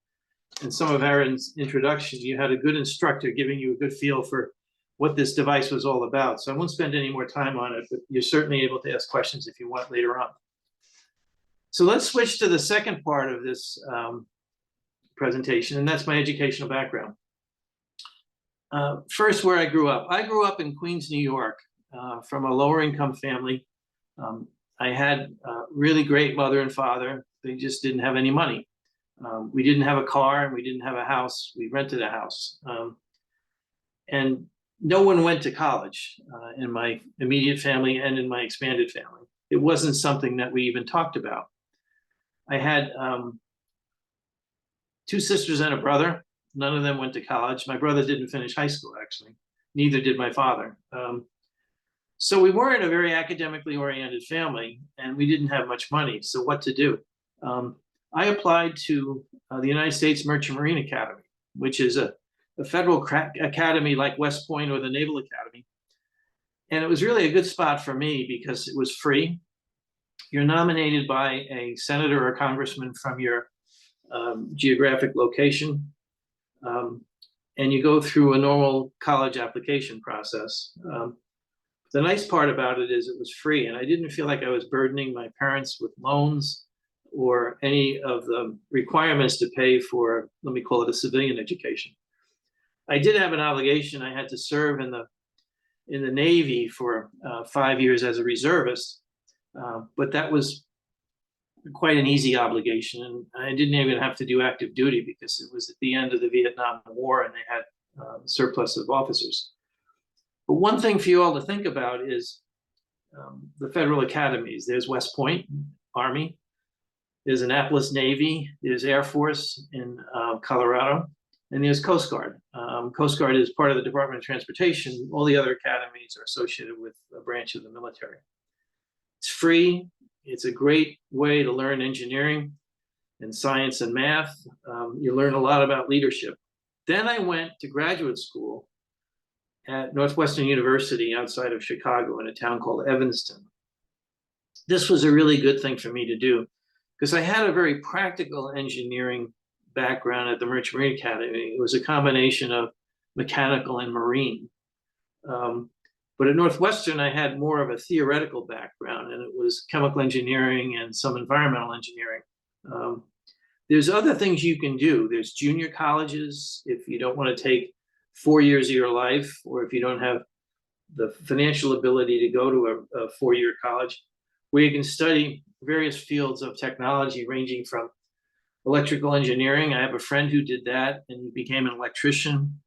and some of Aaron's introduction. You had a good instructor giving you a good feel for what this device was all about. So I won't spend any more time on it, but you're certainly able to ask questions if you want later on. So let's switch to the second part of this presentation, and that's my educational background. First, where I grew up. I grew up in Queens, New York, from a lower income family. I had a really great mother and father. They just didn't have any money. We didn't have a car and we didn't have a house. We rented a house. And no one went to college in my immediate family and in my expanded family. It wasn't something that we even talked about. I had 2 sisters and a brother. None of them went to college. My brother didn't finish high school, actually. Neither did my father. So we weren't a very academically oriented family, and we didn't have much money. So what to do? I applied to the United States Merchant Marine Academy, which is a federal academy like West Point or the Naval Academy. And it was really a good spot for me because it was free. You're nominated by a senator or congressman from your geographic location. And you go through a normal college application process. The nice part about it is it was free, and I didn't feel like I was burdening my parents with loans or any of the requirements to pay for, let me call it, a civilian education. I did have an obligation. I had to serve in the Navy for 5 years as a reservist, but that was quite an easy obligation, and I didn't even have to do active duty because it was at the end of the Vietnam War and they had surplus of officers. But one thing for you all to think about is the federal academies. There's West Point, Army. There's Annapolis Navy. There's Air Force in Colorado. And there's Coast Guard. Coast Guard is part of the Department of Transportation. All the other academies are associated with a branch of the military. It's free. It's a great way to learn engineering and science and math. You learn a lot about leadership. Then I went to graduate school at Northwestern University outside of Chicago in a town called Evanston. This was a really good thing for me to do because I had a very practical engineering background at the Merchant Marine Academy. It was a combination of mechanical and marine. But at Northwestern, I had more of a theoretical background, and it was chemical engineering and some environmental engineering. There's other things you can do. There's junior colleges if you don't want to take 4 years of your life, or if you don't have the financial ability to go to a 4-year college, where you can study various fields of technology ranging from electrical engineering. I have a friend who did that, and he became an electrician,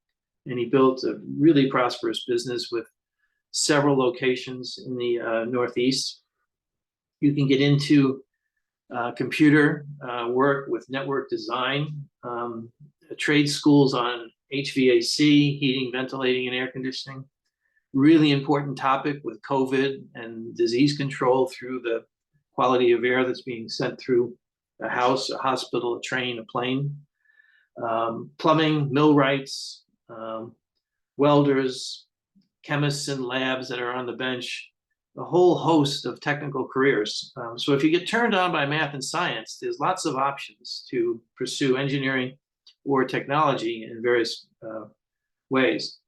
and he built a really prosperous business with several locations in the Northeast. You can get into computer work with network design, trade schools on HVAC, heating, ventilating, and air conditioning. Really important topic with COVID and disease control through the quality of air that's being sent through a house, a hospital, a train, a plane. Plumbing, millwrights, welders, chemists in labs that are on the bench, a whole host of technical careers. So if you get turned on by math and science, there's lots of options to pursue engineering or technology in various ways.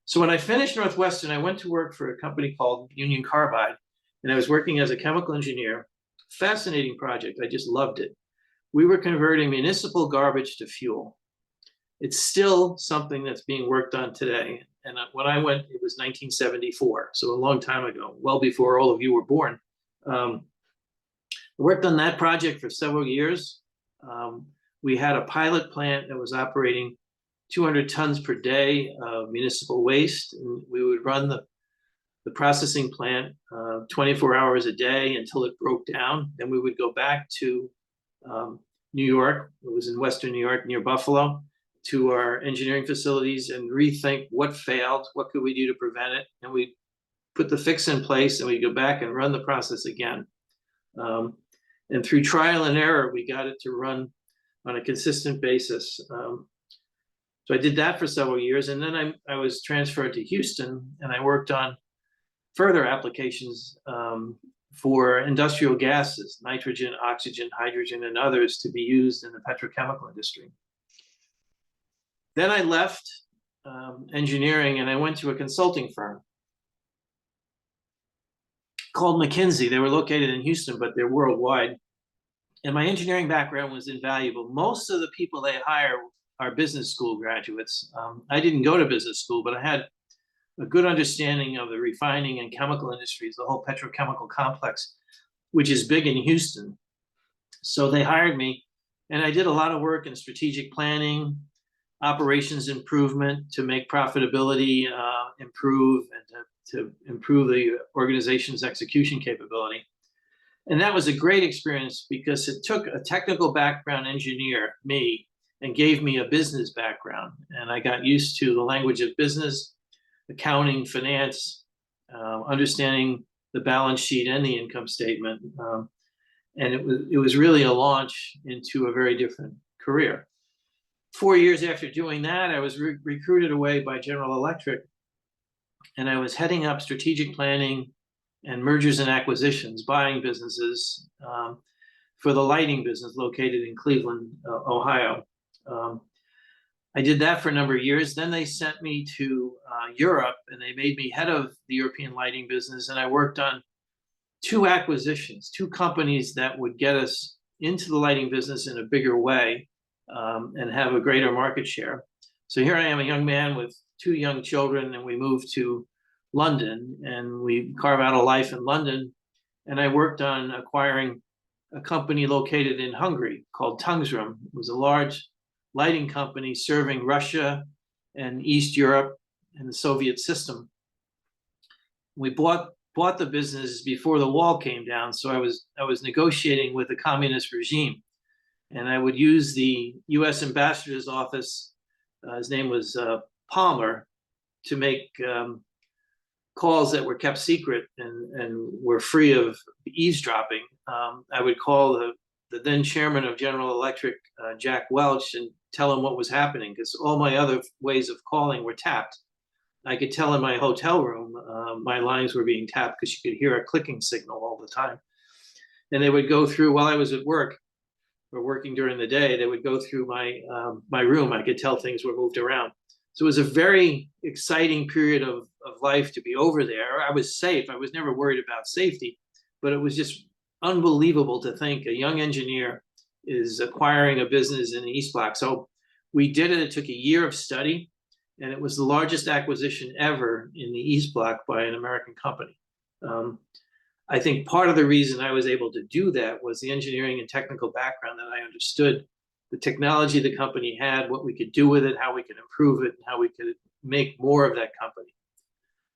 So when I finished Northwestern, I went to work for a company called Union Carbide, and I was working as a chemical engineer. Fascinating project. I just loved it. We were converting municipal garbage to fuel. It's still something that's being worked on today. And when I went, it was 1974, so a long time ago, well before all of you were born. I worked on that project for several years. We had a pilot plant that was operating 200 tons per day of municipal waste. And we would run the processing plant 24 hours a day until it broke down. Then we would go back to New York. It was in Western New York near Buffalo, to our engineering facilities and rethink what failed, what could we do to prevent it. And we put the fix in place and we go back and run the process again. And through trial and error, we got it to run on a consistent basis. So I did that for several years. And then I was transferred to Houston, and I worked on further applications for industrial gases, nitrogen, oxygen, hydrogen, and others to be used in the petrochemical industry. Then I left engineering and I went to a consulting firm called McKinsey. They were located in Houston, but they're worldwide. And my engineering background was invaluable. Most of the people they hire are business school graduates. I didn't go to business school, but I had a good understanding of the refining and chemical industries, the whole petrochemical complex, which is big in Houston. So they hired me, and I did a lot of work in strategic planning, operations improvement to make profitability improve, and to improve the organization's execution capability. And that was a great experience because it took a technical background engineer, me, and gave me a business background. And I got used to the language of business, accounting, finance, understanding the balance sheet and the income statement. And it was really a launch into a very different career. 4 years after doing that, I was recruited away by General Electric, and I was heading up strategic planning and mergers and acquisitions, buying businesses for the lighting business located in Cleveland, Ohio. I did that for a number of years. Then they sent me to Europe, and they made me head of the European lighting business. And I worked on 2 acquisitions, 2 companies that would get us into the lighting business in a bigger way and have a greater market share. So here I am, a young man with 2 young children, and we moved to London, and we carve out a life in London. And I worked on acquiring a company located in Hungary called Tungsram. It was a large lighting company serving Russia and East Europe and the Soviet system. We bought the business before the wall came down, so I was negotiating with the communist regime, and I would use the U.S. ambassador's office. His name was Palmer, to make calls that were kept secret and were free of eavesdropping. I would call the then chairman of General Electric, Jack Welch, and tell him what was happening, because all my other ways of calling were tapped. I could tell in my hotel room my lines were being tapped because you could hear a clicking signal all the time. And they would go through, while I was at work or working during the day, they would go through my room. I could tell things were moved around. So it was a very exciting period of life to be over there. I was safe. I was never worried about safety, but it was just unbelievable to think a young engineer is acquiring a business in the East Bloc. So we did it. It took a year of study, and it was the largest acquisition ever in the East Bloc by an American company. I think part of the reason I was able to do that was the engineering and technical background, that I understood the technology the company had, what we could do with it, how we could improve it, and how we could make more of that company.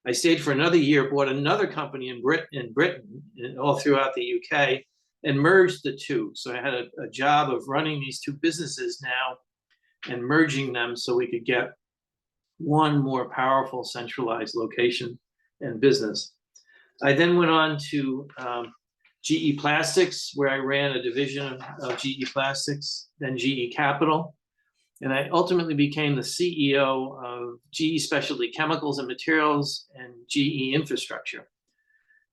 I stayed for another year, bought another company in Britain, and all throughout the UK, and merged the 2. So I had a job of running these 2 businesses now and merging them so we could get one more powerful centralized location and business. I then went on to GE Plastics, where I ran a division of GE Plastics, then GE Capital. And I ultimately became the CEO of GE Specialty Chemicals and Materials and GE Infrastructure.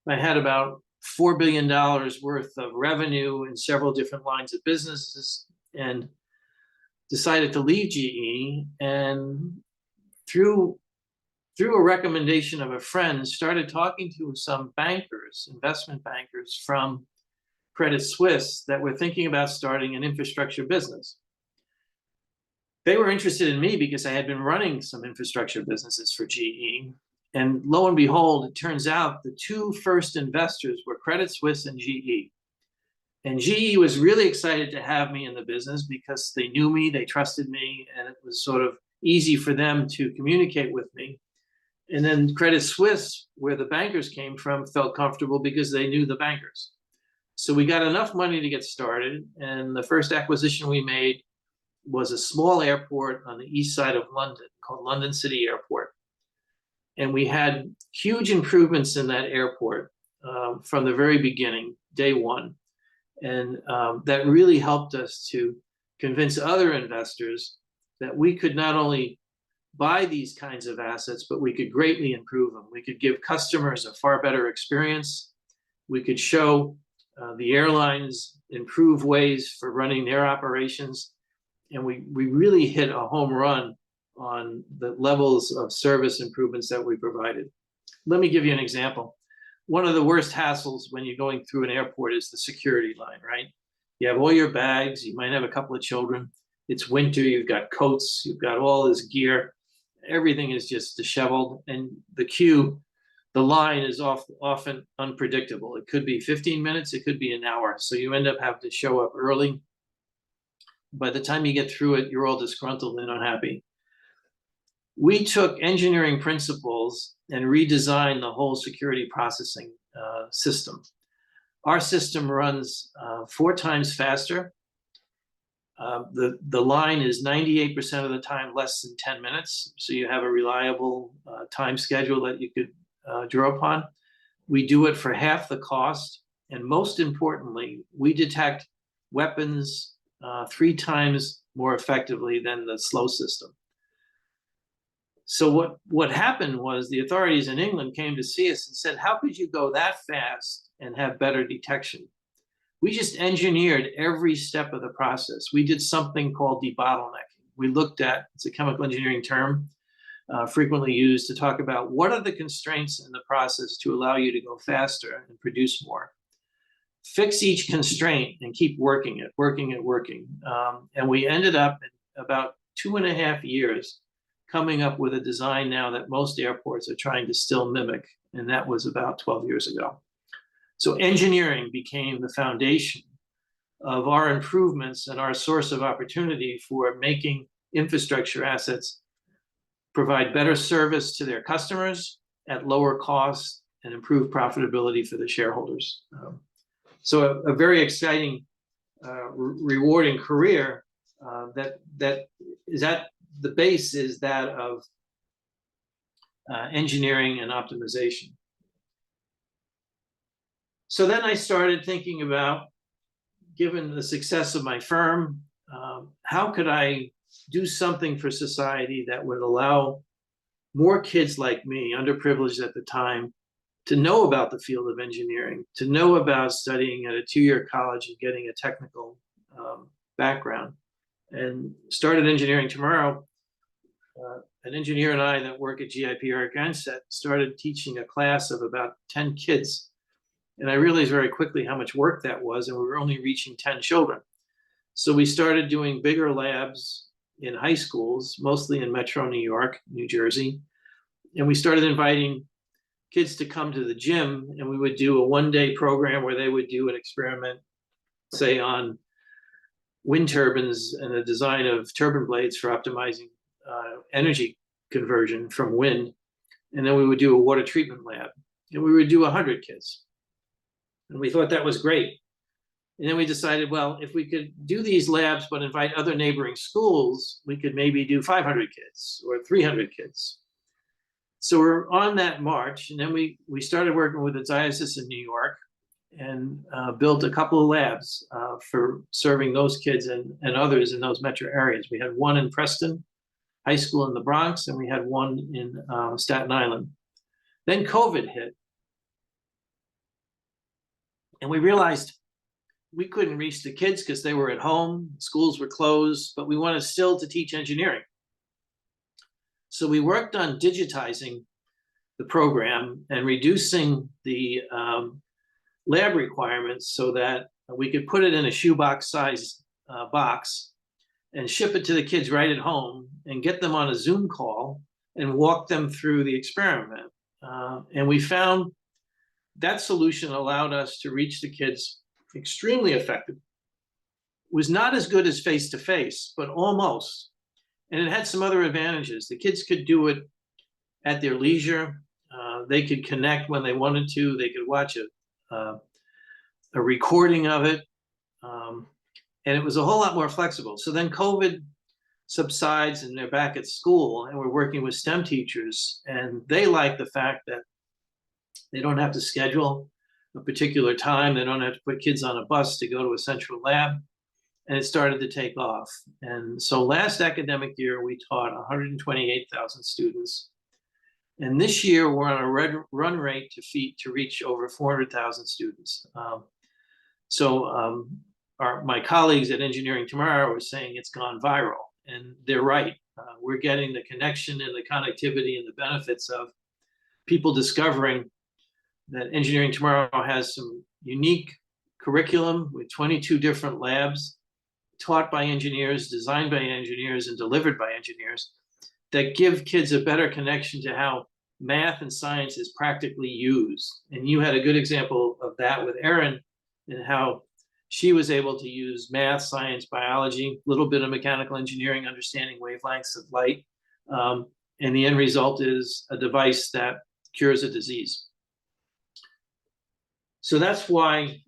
I had about $4 billion worth of revenue in several different lines of businesses, and decided to leave GE, and through a recommendation of a friend, started talking to some bankers, investment bankers from Credit Suisse, that were thinking about starting an infrastructure business. They were interested in me because I had been running some infrastructure businesses for GE. And lo and behold, it turns out the 2 first investors were Credit Suisse and GE. And GE was really excited to have me in the business because they knew me, they trusted me, and it was sort of easy for them to communicate with me. And then Credit Suisse, where the bankers came from, felt comfortable because they knew the bankers. So we got enough money to get started. And the first acquisition we made was a small airport on the east side of London called London City Airport. And we had huge improvements in that airport from the very beginning, day one. And that really helped us to convince other investors that we could not only buy these kinds of assets, but we could greatly improve them. We could give customers a far better experience. We could show the airlines improved ways for running their operations. And we really hit a home run on the levels of service improvements that we provided. Let me give you an example. One of the worst hassles when you're going through an airport is the security line, right? You have all your bags, you might have a couple of children. It's winter, you've got coats, you've got all this gear. Everything is just disheveled, and the line is often unpredictable. It could be 15 minutes, it could be an hour. So you end up having to show up early. By the time you get through it, you're all disgruntled and unhappy. We took engineering principles and redesigned the whole security processing system. Our system runs 4 times faster. The line is 98% of the time less than 10 minutes. So you have a reliable time schedule that you could draw upon. We do it for half the cost. And most importantly, we detect weapons 3 times more effectively than the slow system. So what happened was the authorities in England came to see us and said, how could you go that fast and have better detection? We just engineered every step of the process. We did something called debottlenecking. We looked at, it's a chemical engineering term, frequently used to talk about what are the constraints in the process to allow you to go faster and produce more. Fix each constraint and keep working it. And we ended up in about 2.5 years coming up with a design now that most airports are trying to still mimic, and that was about 12 years ago. So engineering became the foundation of our improvements and our source of opportunity for making infrastructure assets provide better service to their customers at lower costs and improve profitability for the shareholders. So a very exciting, rewarding career that is at the base is that of engineering and optimization. So then I started thinking about, given the success of my firm, how could I do something for society that would allow more kids like me, underprivileged at the time, to know about the field of engineering, to know about studying at a 2-year college and getting a technical background. And started Engineering Tomorrow. An engineer and I that work at GIP Eric Anset started teaching a class of about 10 kids. And I realized very quickly how much work that was, and we were only reaching 10 children. So we started doing bigger labs in high schools, mostly in Metro New York, New Jersey. And we started inviting kids to come to the gym, and we would do a 1-day program where they would do an experiment, say on wind turbines and the design of turbine blades for optimizing energy conversion from wind. And then we would do a water treatment lab, and we would do 100 kids. And we thought that was great. And then we decided, well, if we could do these labs but invite other neighboring schools, we could maybe do 500 kids or 300 kids. So we're on that march. And then we started working with the diocese in New York and built a couple of labs for serving those kids and others in those metro areas. We had one in Preston High School in the Bronx, and we had one in Staten Island. Then COVID hit. And we realized we couldn't reach the kids because they were at home, schools were closed, but we wanted still to teach engineering. So we worked on digitizing the program and reducing the lab requirements so that we could put it in a shoebox size box and ship it to the kids right at home and get them on a Zoom call and walk them through the experiment. And we found that solution allowed us to reach the kids extremely effectively. It was not as good as face-to-face, but almost. And it had some other advantages. The kids could do it at their leisure. They could connect when they wanted to. They could watch a recording of it. And it was a whole lot more flexible. So then COVID subsides and they're back at school, and we're working with STEM teachers, and they like the fact that they don't have to schedule a particular time. They don't have to put kids on a bus to go to a central lab. And it started to take off. And so last academic year, we taught 128,000 students. And this year, we're on a run rate to reach over 400,000 students. My colleagues at Engineering Tomorrow were saying it's gone viral. And they're right. We're getting the connection and the connectivity and the benefits of people discovering that Engineering Tomorrow has some unique curriculum with 22 different labs taught by engineers, designed by engineers, and delivered by engineers that give kids a better connection to how math and science is practically used. And you had a good example of that with Erin and how she was able to use math, science, biology, a little bit of mechanical engineering, understanding wavelengths of light. And the end result is a device that cures a disease. So that's why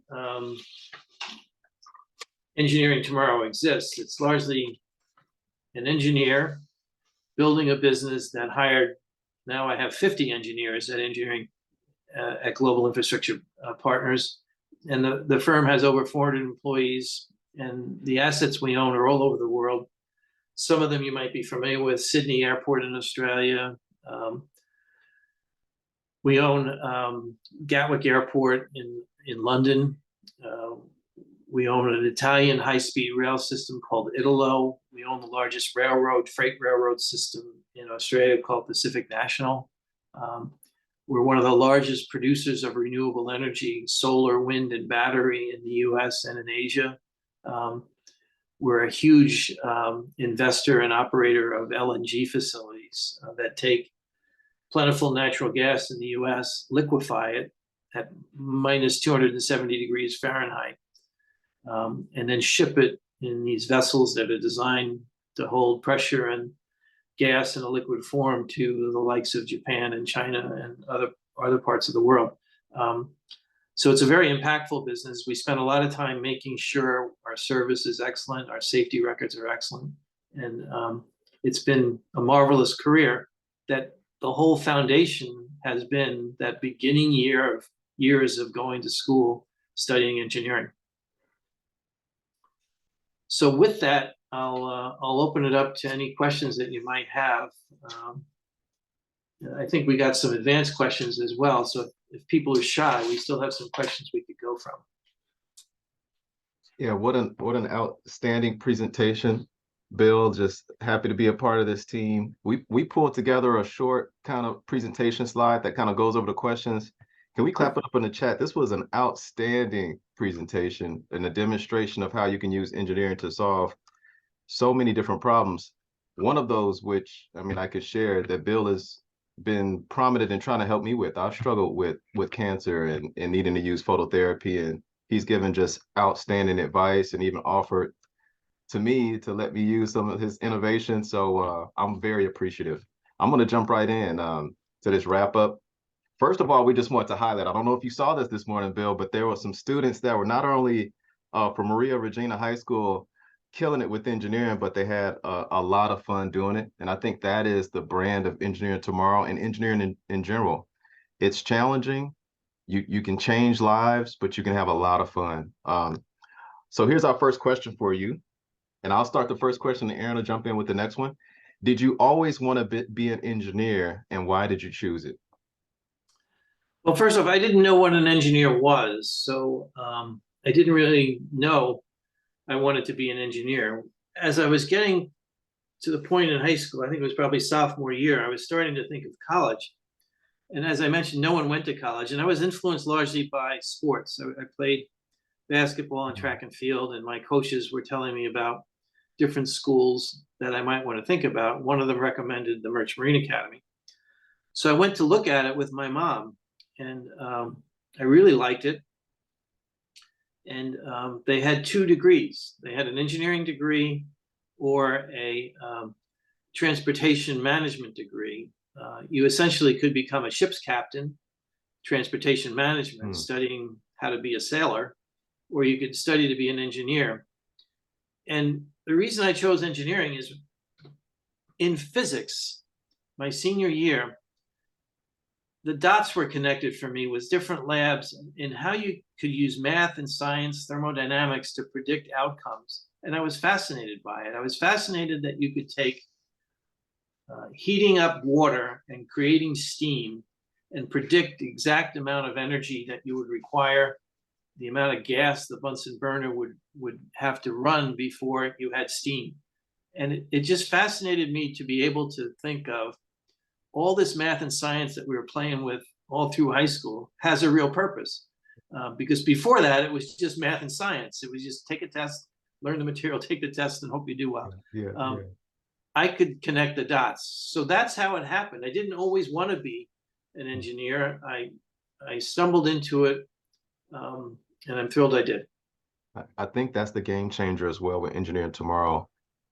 Engineering Tomorrow exists. It's largely an engineer building a business that hired, now I have 50 engineers at engineering at Global Infrastructure Partners. And the firm has over 400 employees, and the assets we own are all over the world. Some of them you might be familiar with: Sydney Airport in Australia. We own Gatwick Airport in London. We own an Italian high-speed rail system called Italo. We own the largest freight railroad system in Australia called Pacific National. We're one of the largest producers of renewable energy, solar, wind, and battery in the US and in Asia. We're a huge investor and operator of LNG facilities that take plentiful natural gas in the US, liquefy it at minus 270 degrees Fahrenheit, and then ship it in these vessels that are designed to hold pressure and gas in a liquid form to the likes of Japan and China and other parts of the world. So it's a very impactful business. We spend a lot of time making sure our service is excellent, our safety records are excellent, and it's been a marvelous career that the whole foundation has been that beginning years of going to school, studying engineering. So with that, I'll open it up to any questions that you might have. I think we got some advanced questions as well. So if people are shy, we still have some questions we could go from. Yeah, what an outstanding presentation, Bill. Just happy to be a part of this team. We pulled together a short kind of presentation slide that kind of goes over the questions. Can we clap it up in the chat? This was an outstanding presentation and a demonstration of how you can use engineering to solve so many different problems. One of those, which I could share, that Bill has been prominent in trying to help me with. I've struggled with cancer and needing to use phototherapy, and he's given just outstanding advice and even offered to me to let me use some of his innovations. So I'm very appreciative. I'm going to jump right in to this wrap up. First of all, we just want to highlight, I don't know if you saw this morning, Bill, but there were some students that were not only from Maria Regina High School killing it with engineering, but they had a lot of fun doing it. And I think that is the brand of Engineering Tomorrow and engineering in general. It's challenging. You can change lives, but you can have a lot of fun. So here's our first question for you. And I'll start the first question and Erin will jump in with the next one. Did you always want to be an engineer, and why did you choose it? Well, first off, I didn't know what an engineer was. So I didn't really know I wanted to be an engineer. As I was getting to the point in high school, I think it was probably sophomore year, I was starting to think of college. And as I mentioned, no one went to college, and I was influenced largely by sports. I played basketball and track and field, and my coaches were telling me about different schools that I might want to think about. One of them recommended the Merchant Marine Academy. So I went to look at it with my mom, and I really liked it. And they had 2 degrees. They had an engineering degree or a transportation management degree. You essentially could become a ship's captain, transportation management, studying how to be a sailor, or you could study to be an engineer. And the reason I chose engineering is in physics, my senior year, the dots were connected for me with different labs in how you could use math and science, thermodynamics to predict outcomes. And I was fascinated by it. I was fascinated that you could take heating up water and creating steam and predict the exact amount of energy that you would require, the amount of gas the Bunsen burner would have to run before you had steam. And it just fascinated me to be able to think of all this math and science that we were playing with all through high school has a real purpose. Because before that, it was just math and science. It was just take a test, learn the material, take the test, and hope you do well. I could connect the dots. So that's how it happened. I didn't always want to be an engineer. I stumbled into it, and I'm thrilled I did. I think that's the game changer as well with Engineering Tomorrow.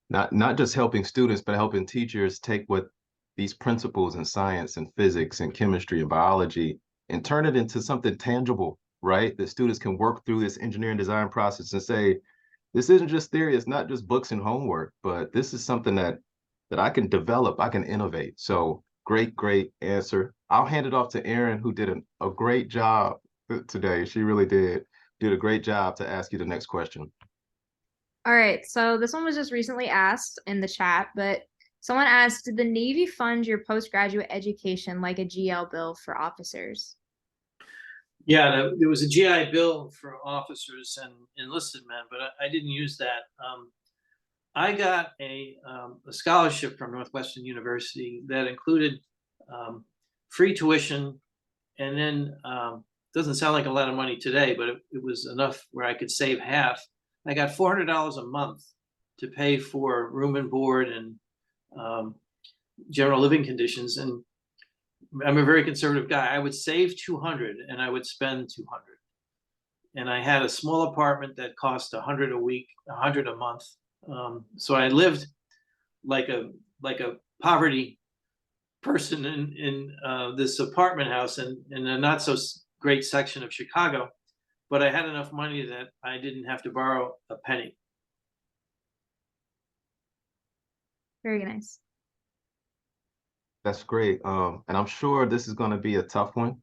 Not just helping students, but helping teachers take what these principles in science and physics and chemistry and biology and turn it into something tangible, right? That students can work through this engineering design process and say, this isn't just theory, it's not just books and homework, but this is something that I can develop, I can innovate. So great answer. I'll hand it off to Erin, who did a great job today. She really did a great job to ask you the next question. All right, so this one was just recently asked in the chat, but someone asked, did the Navy fund your postgraduate education like a GL bill for officers? Yeah, there was a GI Bill for officers and enlisted men, but I didn't use that. I got a scholarship from Northwestern University that included free tuition, and then doesn't sound like a lot of money today, but it was enough where I could save half. I got $400 a month to pay for room and board and general living conditions. And I'm a very conservative guy. I would save 200 and I would spend 200. And I had a small apartment that cost 100 a week, 100 a month. So I lived like a poverty person in this apartment house in a not so great section of Chicago, but I had enough money that I didn't have to borrow a penny. Very nice. That's great. And I'm sure this is going to be a tough one.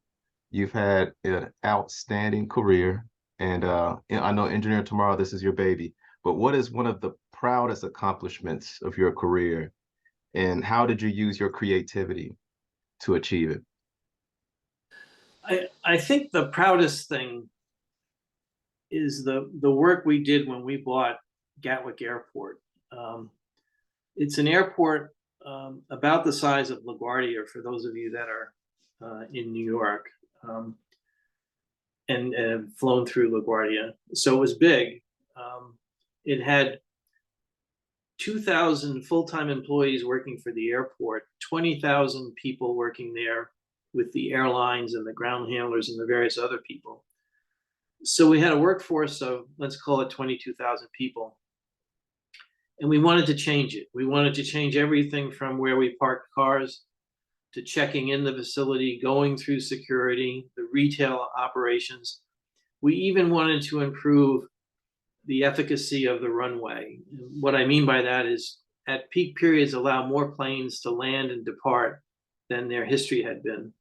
You've had an outstanding career, and I know Engineering Tomorrow, this is your baby, but what is one of the proudest accomplishments of your career, and how did you use your creativity to achieve it? I think the proudest thing is the work we did when we bought Gatwick Airport. It's an airport about the size of LaGuardia, for those of you that are in New York and have flown through LaGuardia. So it was big. It had 2,000 full-time employees working for the airport, 20,000 people working there with the airlines and the ground handlers and the various other people. So we had a workforce of, let's call it 22,000 people. And we wanted to change it. We wanted to change everything from where we parked cars to checking in the facility, going through security, the retail operations. We even wanted to improve the efficacy of the runway. What I mean by that is at peak periods, allow more planes to land and depart than their history had been.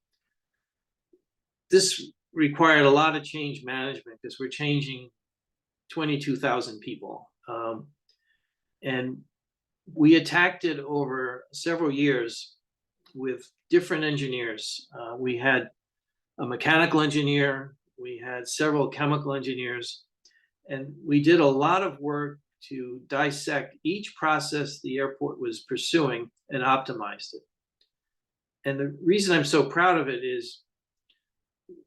This required a lot of change management because we're changing 22,000 people. And we attacked it over several years with different engineers. We had a mechanical engineer, we had several chemical engineers, and we did a lot of work to dissect each process the airport was pursuing and optimized it. And the reason I'm so proud of it is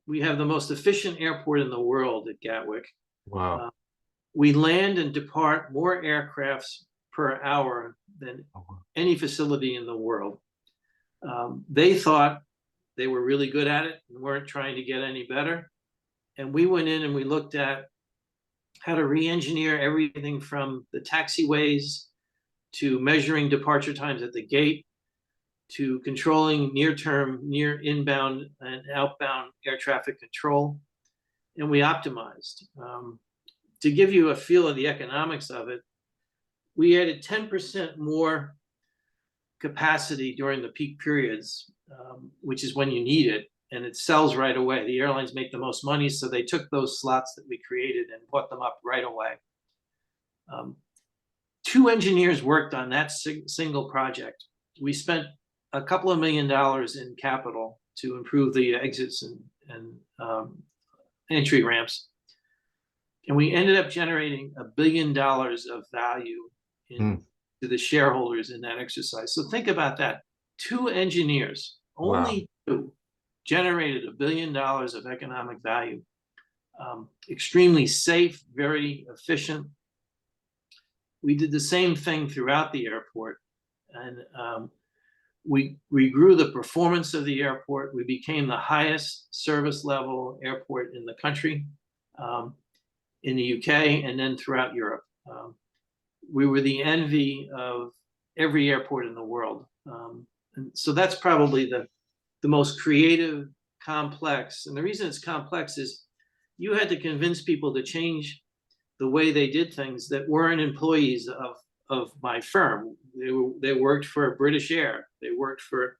we have the most efficient airport in the world at Gatwick. Wow. We land and depart more aircrafts per hour than any facility in the world. They thought they were really good at it and weren't trying to get any better. And we went in and we looked at how to re-engineer everything from the taxiways to measuring departure times at the gate to controlling near inbound and outbound air traffic control. And we optimized. To give you a feel of the economics of it, we added 10% more capacity during the peak periods, which is when you need it, and it sells right away. The airlines make the most money, so they took those slots that we created and bought them up right away. 2 engineers worked on that single project. We spent a couple of $1 million in capital to improve the exits and entry ramps. And we ended up generating $1 billion of value to the shareholders in that exercise. So think about that. 2 engineers, only 2, generated $1 billion of economic value. extremely safe, very efficient. We did the same thing throughout the airport, and we grew the performance of the airport. We became the highest service level airport in the country, in the UK, and then throughout Europe. We were the envy of every airport in the world. And so that's probably the most creative, complex. And the reason it's complex is you had to convince people to change the way they did things that weren't employees of my firm. They worked for British Air. They worked for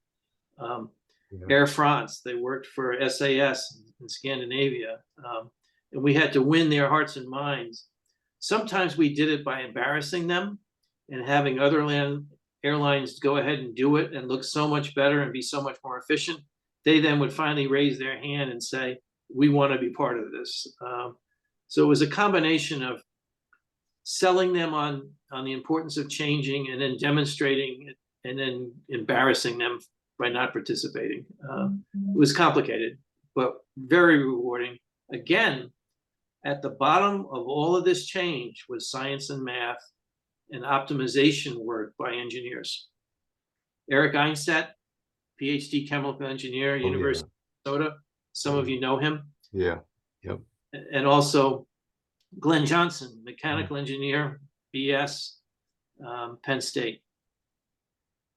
Air France. They worked for SAS in Scandinavia. And we had to win their hearts and minds. Sometimes we did it by embarrassing them and having other airlines go ahead and do it and look so much better and be so much more efficient. They then would finally raise their hand and say, we want to be part of this. So it was a combination of selling them on the importance of changing and then demonstrating it and then embarrassing them by not participating. It was complicated, but very rewarding. Again, at the bottom of all of this change was science and math and optimization work by engineers. Eric Einstedt, PhD chemical engineer, University of Minnesota. Some of you know him. Yeah. Yep. And also Glenn Johnson, mechanical engineer, BS, Penn State.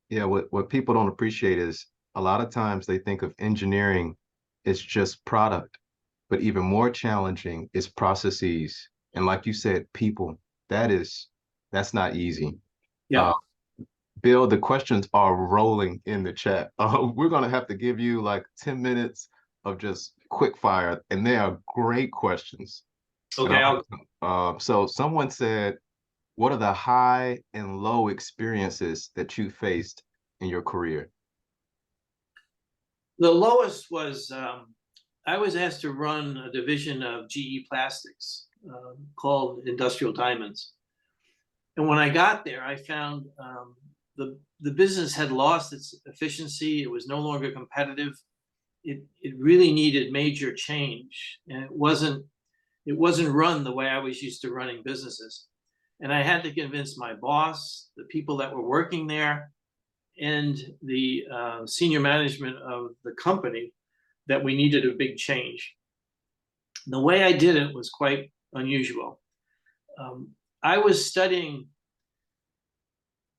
Yeah, what people don't appreciate is a lot of times they think of engineering as just product, but even more challenging is processes. And like you said, people, that's not easy. Yeah. Bill, the questions are rolling in the chat. We're going to have to give you like 10 minutes of just quick fire, and they are great questions. Okay. So someone said, what are the high and low experiences that you faced in your career? The lowest was I was asked to run a division of GE Plastics called Industrial Diamonds. And when I got there, I found the business had lost its efficiency. It was no longer competitive. It really needed major change, and it wasn't run the way I was used to running businesses. And I had to convince my boss, the people that were working there, and the senior management of the company that we needed a big change. The way I did it was quite unusual. I was studying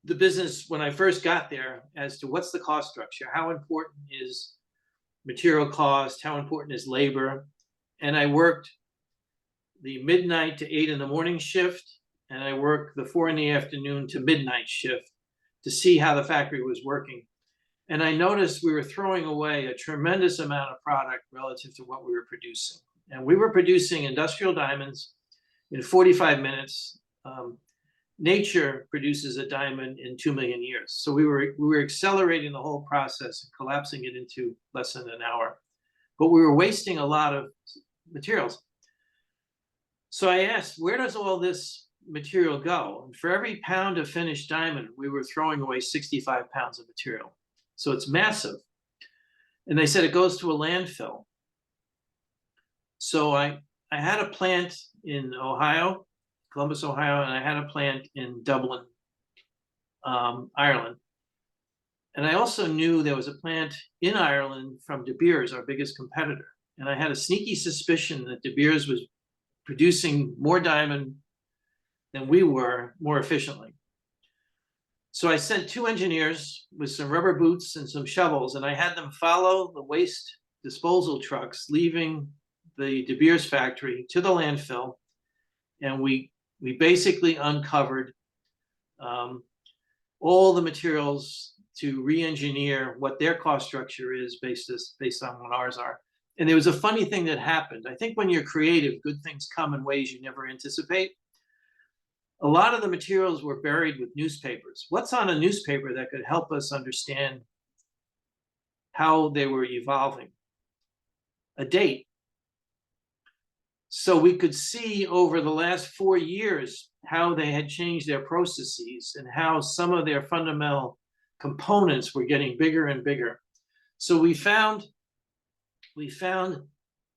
the business when I first got there as to what's the cost structure, how important is material cost, how important is labor. And I worked the midnight to 8 in the morning shift, and I worked the 4 in the afternoon to midnight shift to see how the factory was working. And I noticed we were throwing away a tremendous amount of product relative to what we were producing. And we were producing industrial diamonds in 45 minutes. Nature produces a diamond in 2 million years. So we were accelerating the whole process and collapsing it into less than an hour. But we were wasting a lot of materials. So I asked, where does all this material go? And for every pound of finished diamond, we were throwing away 65 pounds of material. So it's massive. And they said it goes to a landfill. So I had a plant in Ohio, Columbus, Ohio, and I had a plant in Dublin, Ireland. And I also knew there was a plant in Ireland from De Beers, our biggest competitor. And I had a sneaky suspicion that De Beers was producing more diamond than we were, more efficiently. So I sent 2 engineers with some rubber boots and some shovels, and I had them follow the waste disposal trucks leaving the De Beers factory to the landfill. And we basically uncovered all the materials to re-engineer what their cost structure is based on what ours are. And there was a funny thing that happened. I think when you're creative, good things come in ways you never anticipate. A lot of the materials were buried with newspapers. What's on a newspaper that could help us understand how they were evolving? A date. So we could see over the last 4 years how they had changed their processes and how some of their fundamental components were getting bigger and bigger. So we found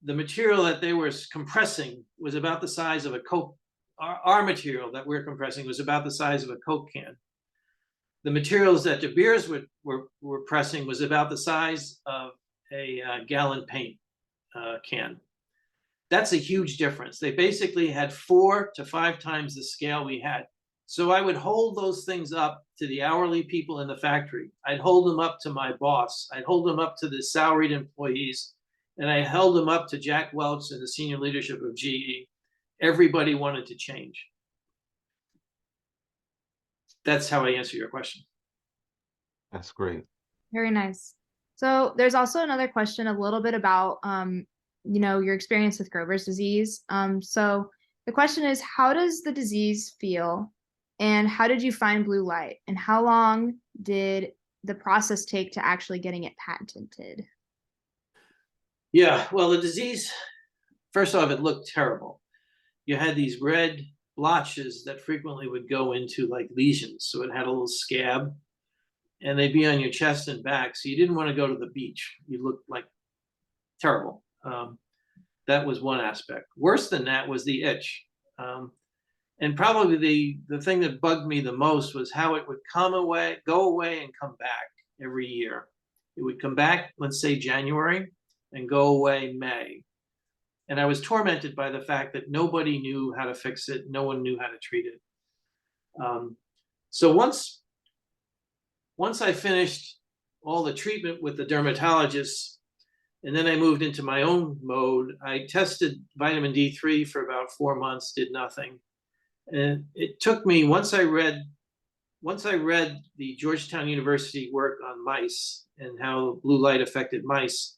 the material that they were compressing was about the size of a Coke. Our material that we're compressing was about the size of a Coke can. The materials that De Beers were pressing was about the size of a gallon paint can. That's a huge difference. They basically had 4 to 5 times the scale we had. So I would hold those things up to the hourly people in the factory. I'd hold them up to my boss. I'd hold them up to the salaried employees. And I held them up to Jack Welch and the senior leadership of GE. Everybody wanted to change. That's how I answer your question. That's great. Very nice. So there's also another question a little bit about, you know, your experience with Grover's disease. So the question is, how does the disease feel? And how did you find blue light? And how long did the process take to actually getting it patented? Yeah, well, the disease, first off, it looked terrible. You had these red blotches that frequently would go into like lesions. So it had a little scab and they'd be on your chest and back. So you didn't want to go to the beach. You looked like terrible. That was one aspect. Worse than that was the itch. And probably the thing that bugged me the most was how it would go away and come back every year. It would come back, let's say January, and go away May. And I was tormented by the fact that nobody knew how to fix it. No one knew how to treat it. So once I finished all the treatment with the dermatologist, and then I moved into my own mode, I tested vitamin D3 for about 4 months, did nothing. And it took me, once I read the Georgetown University work on mice and how blue light affected mice,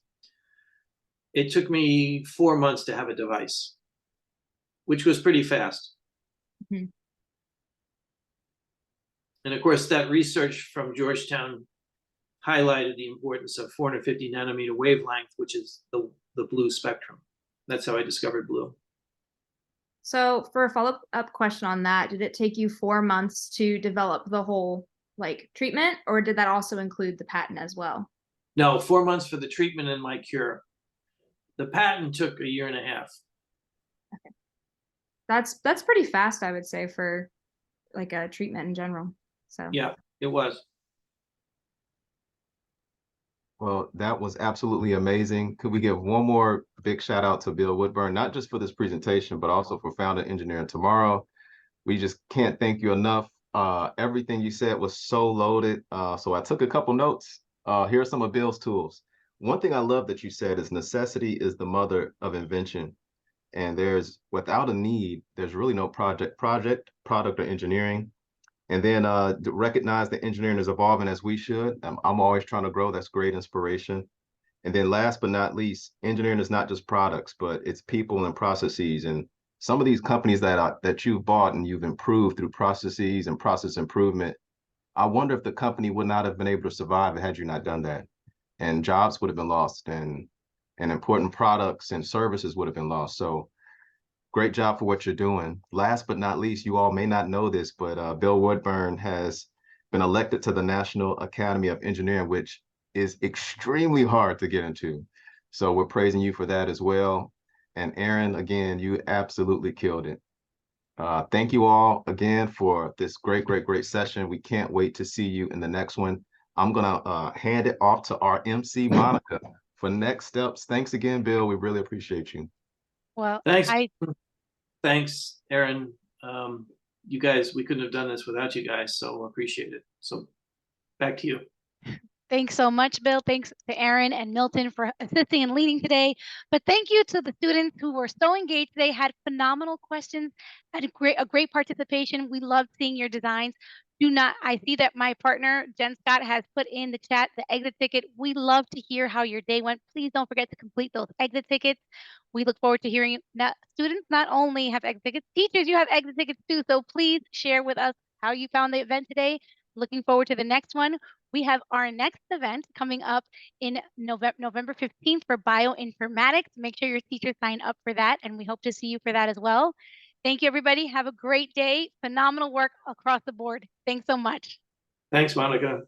it took me 4 months to have a device, which was pretty fast. Mm-hmm. And of course, that research from Georgetown highlighted the importance of 450 nanometer wavelength, which is the blue spectrum. That's how I discovered blue. So for a follow-up question on that, did it take you 4 months to develop the whole like treatment, or did that also include the patent as well? No, 4 months for the treatment and my cure. The patent took 1.5 years. Okay. That's pretty fast, I would say, for like a treatment in general. So yeah, it was. Well, that was absolutely amazing. Could we give one more big shout out to Bill Woodburn, not just for this presentation, but also for Founder Engineering Tomorrow. We just can't thank you enough. Everything you said was so loaded. So I took a couple notes. Here are some of Bill's tools. One thing I love that you said is necessity is the mother of invention. And without a need, there's really no product, or engineering. And then recognize that engineering is evolving as we should. I'm always trying to grow. That's great inspiration. And then last but not least, engineering is not just products, but it's people and processes. And some of these companies that you've bought and you've improved through processes and process improvement, I wonder if the company would not have been able to survive had you not done that. And jobs would have been lost, and important products and services would have been lost. So great job for what you're doing. Last but not least, you all may not know this, but Bill Woodburn has been elected to the National Academy of Engineering, which is extremely hard to get into. So we're praising you for that as well. And Aaron, again, you absolutely killed it. Thank you all again for this great session. We can't wait to see you in the next one. I'm gonna hand it off to our MC, Monica, for next steps. Thanks again, Bill. We really appreciate you. Well, Thanks, Aaron. You guys, we couldn't have done this without you guys, so appreciate it. So back to you. Thanks so much, Bill. Thanks to Aaron and Milton for assisting and leading today. But thank you to the students who were so engaged today, had phenomenal questions, had a great participation. We loved seeing your designs. I see that my partner, Jen Scott, has put in the chat the exit ticket. We love to hear how your day went. Please don't forget to complete those exit tickets. We look forward to hearing that students not only have exit tickets, teachers, you have exit tickets too. So please share with us how you found the event today. Looking forward to the next one. We have our next event coming up in November 15th for bioinformatics. Make sure your teachers sign up for that, and we hope to see you for that as well. Thank you, everybody. Have a great day. Phenomenal work across the board. Thanks so much. Thanks, Monica.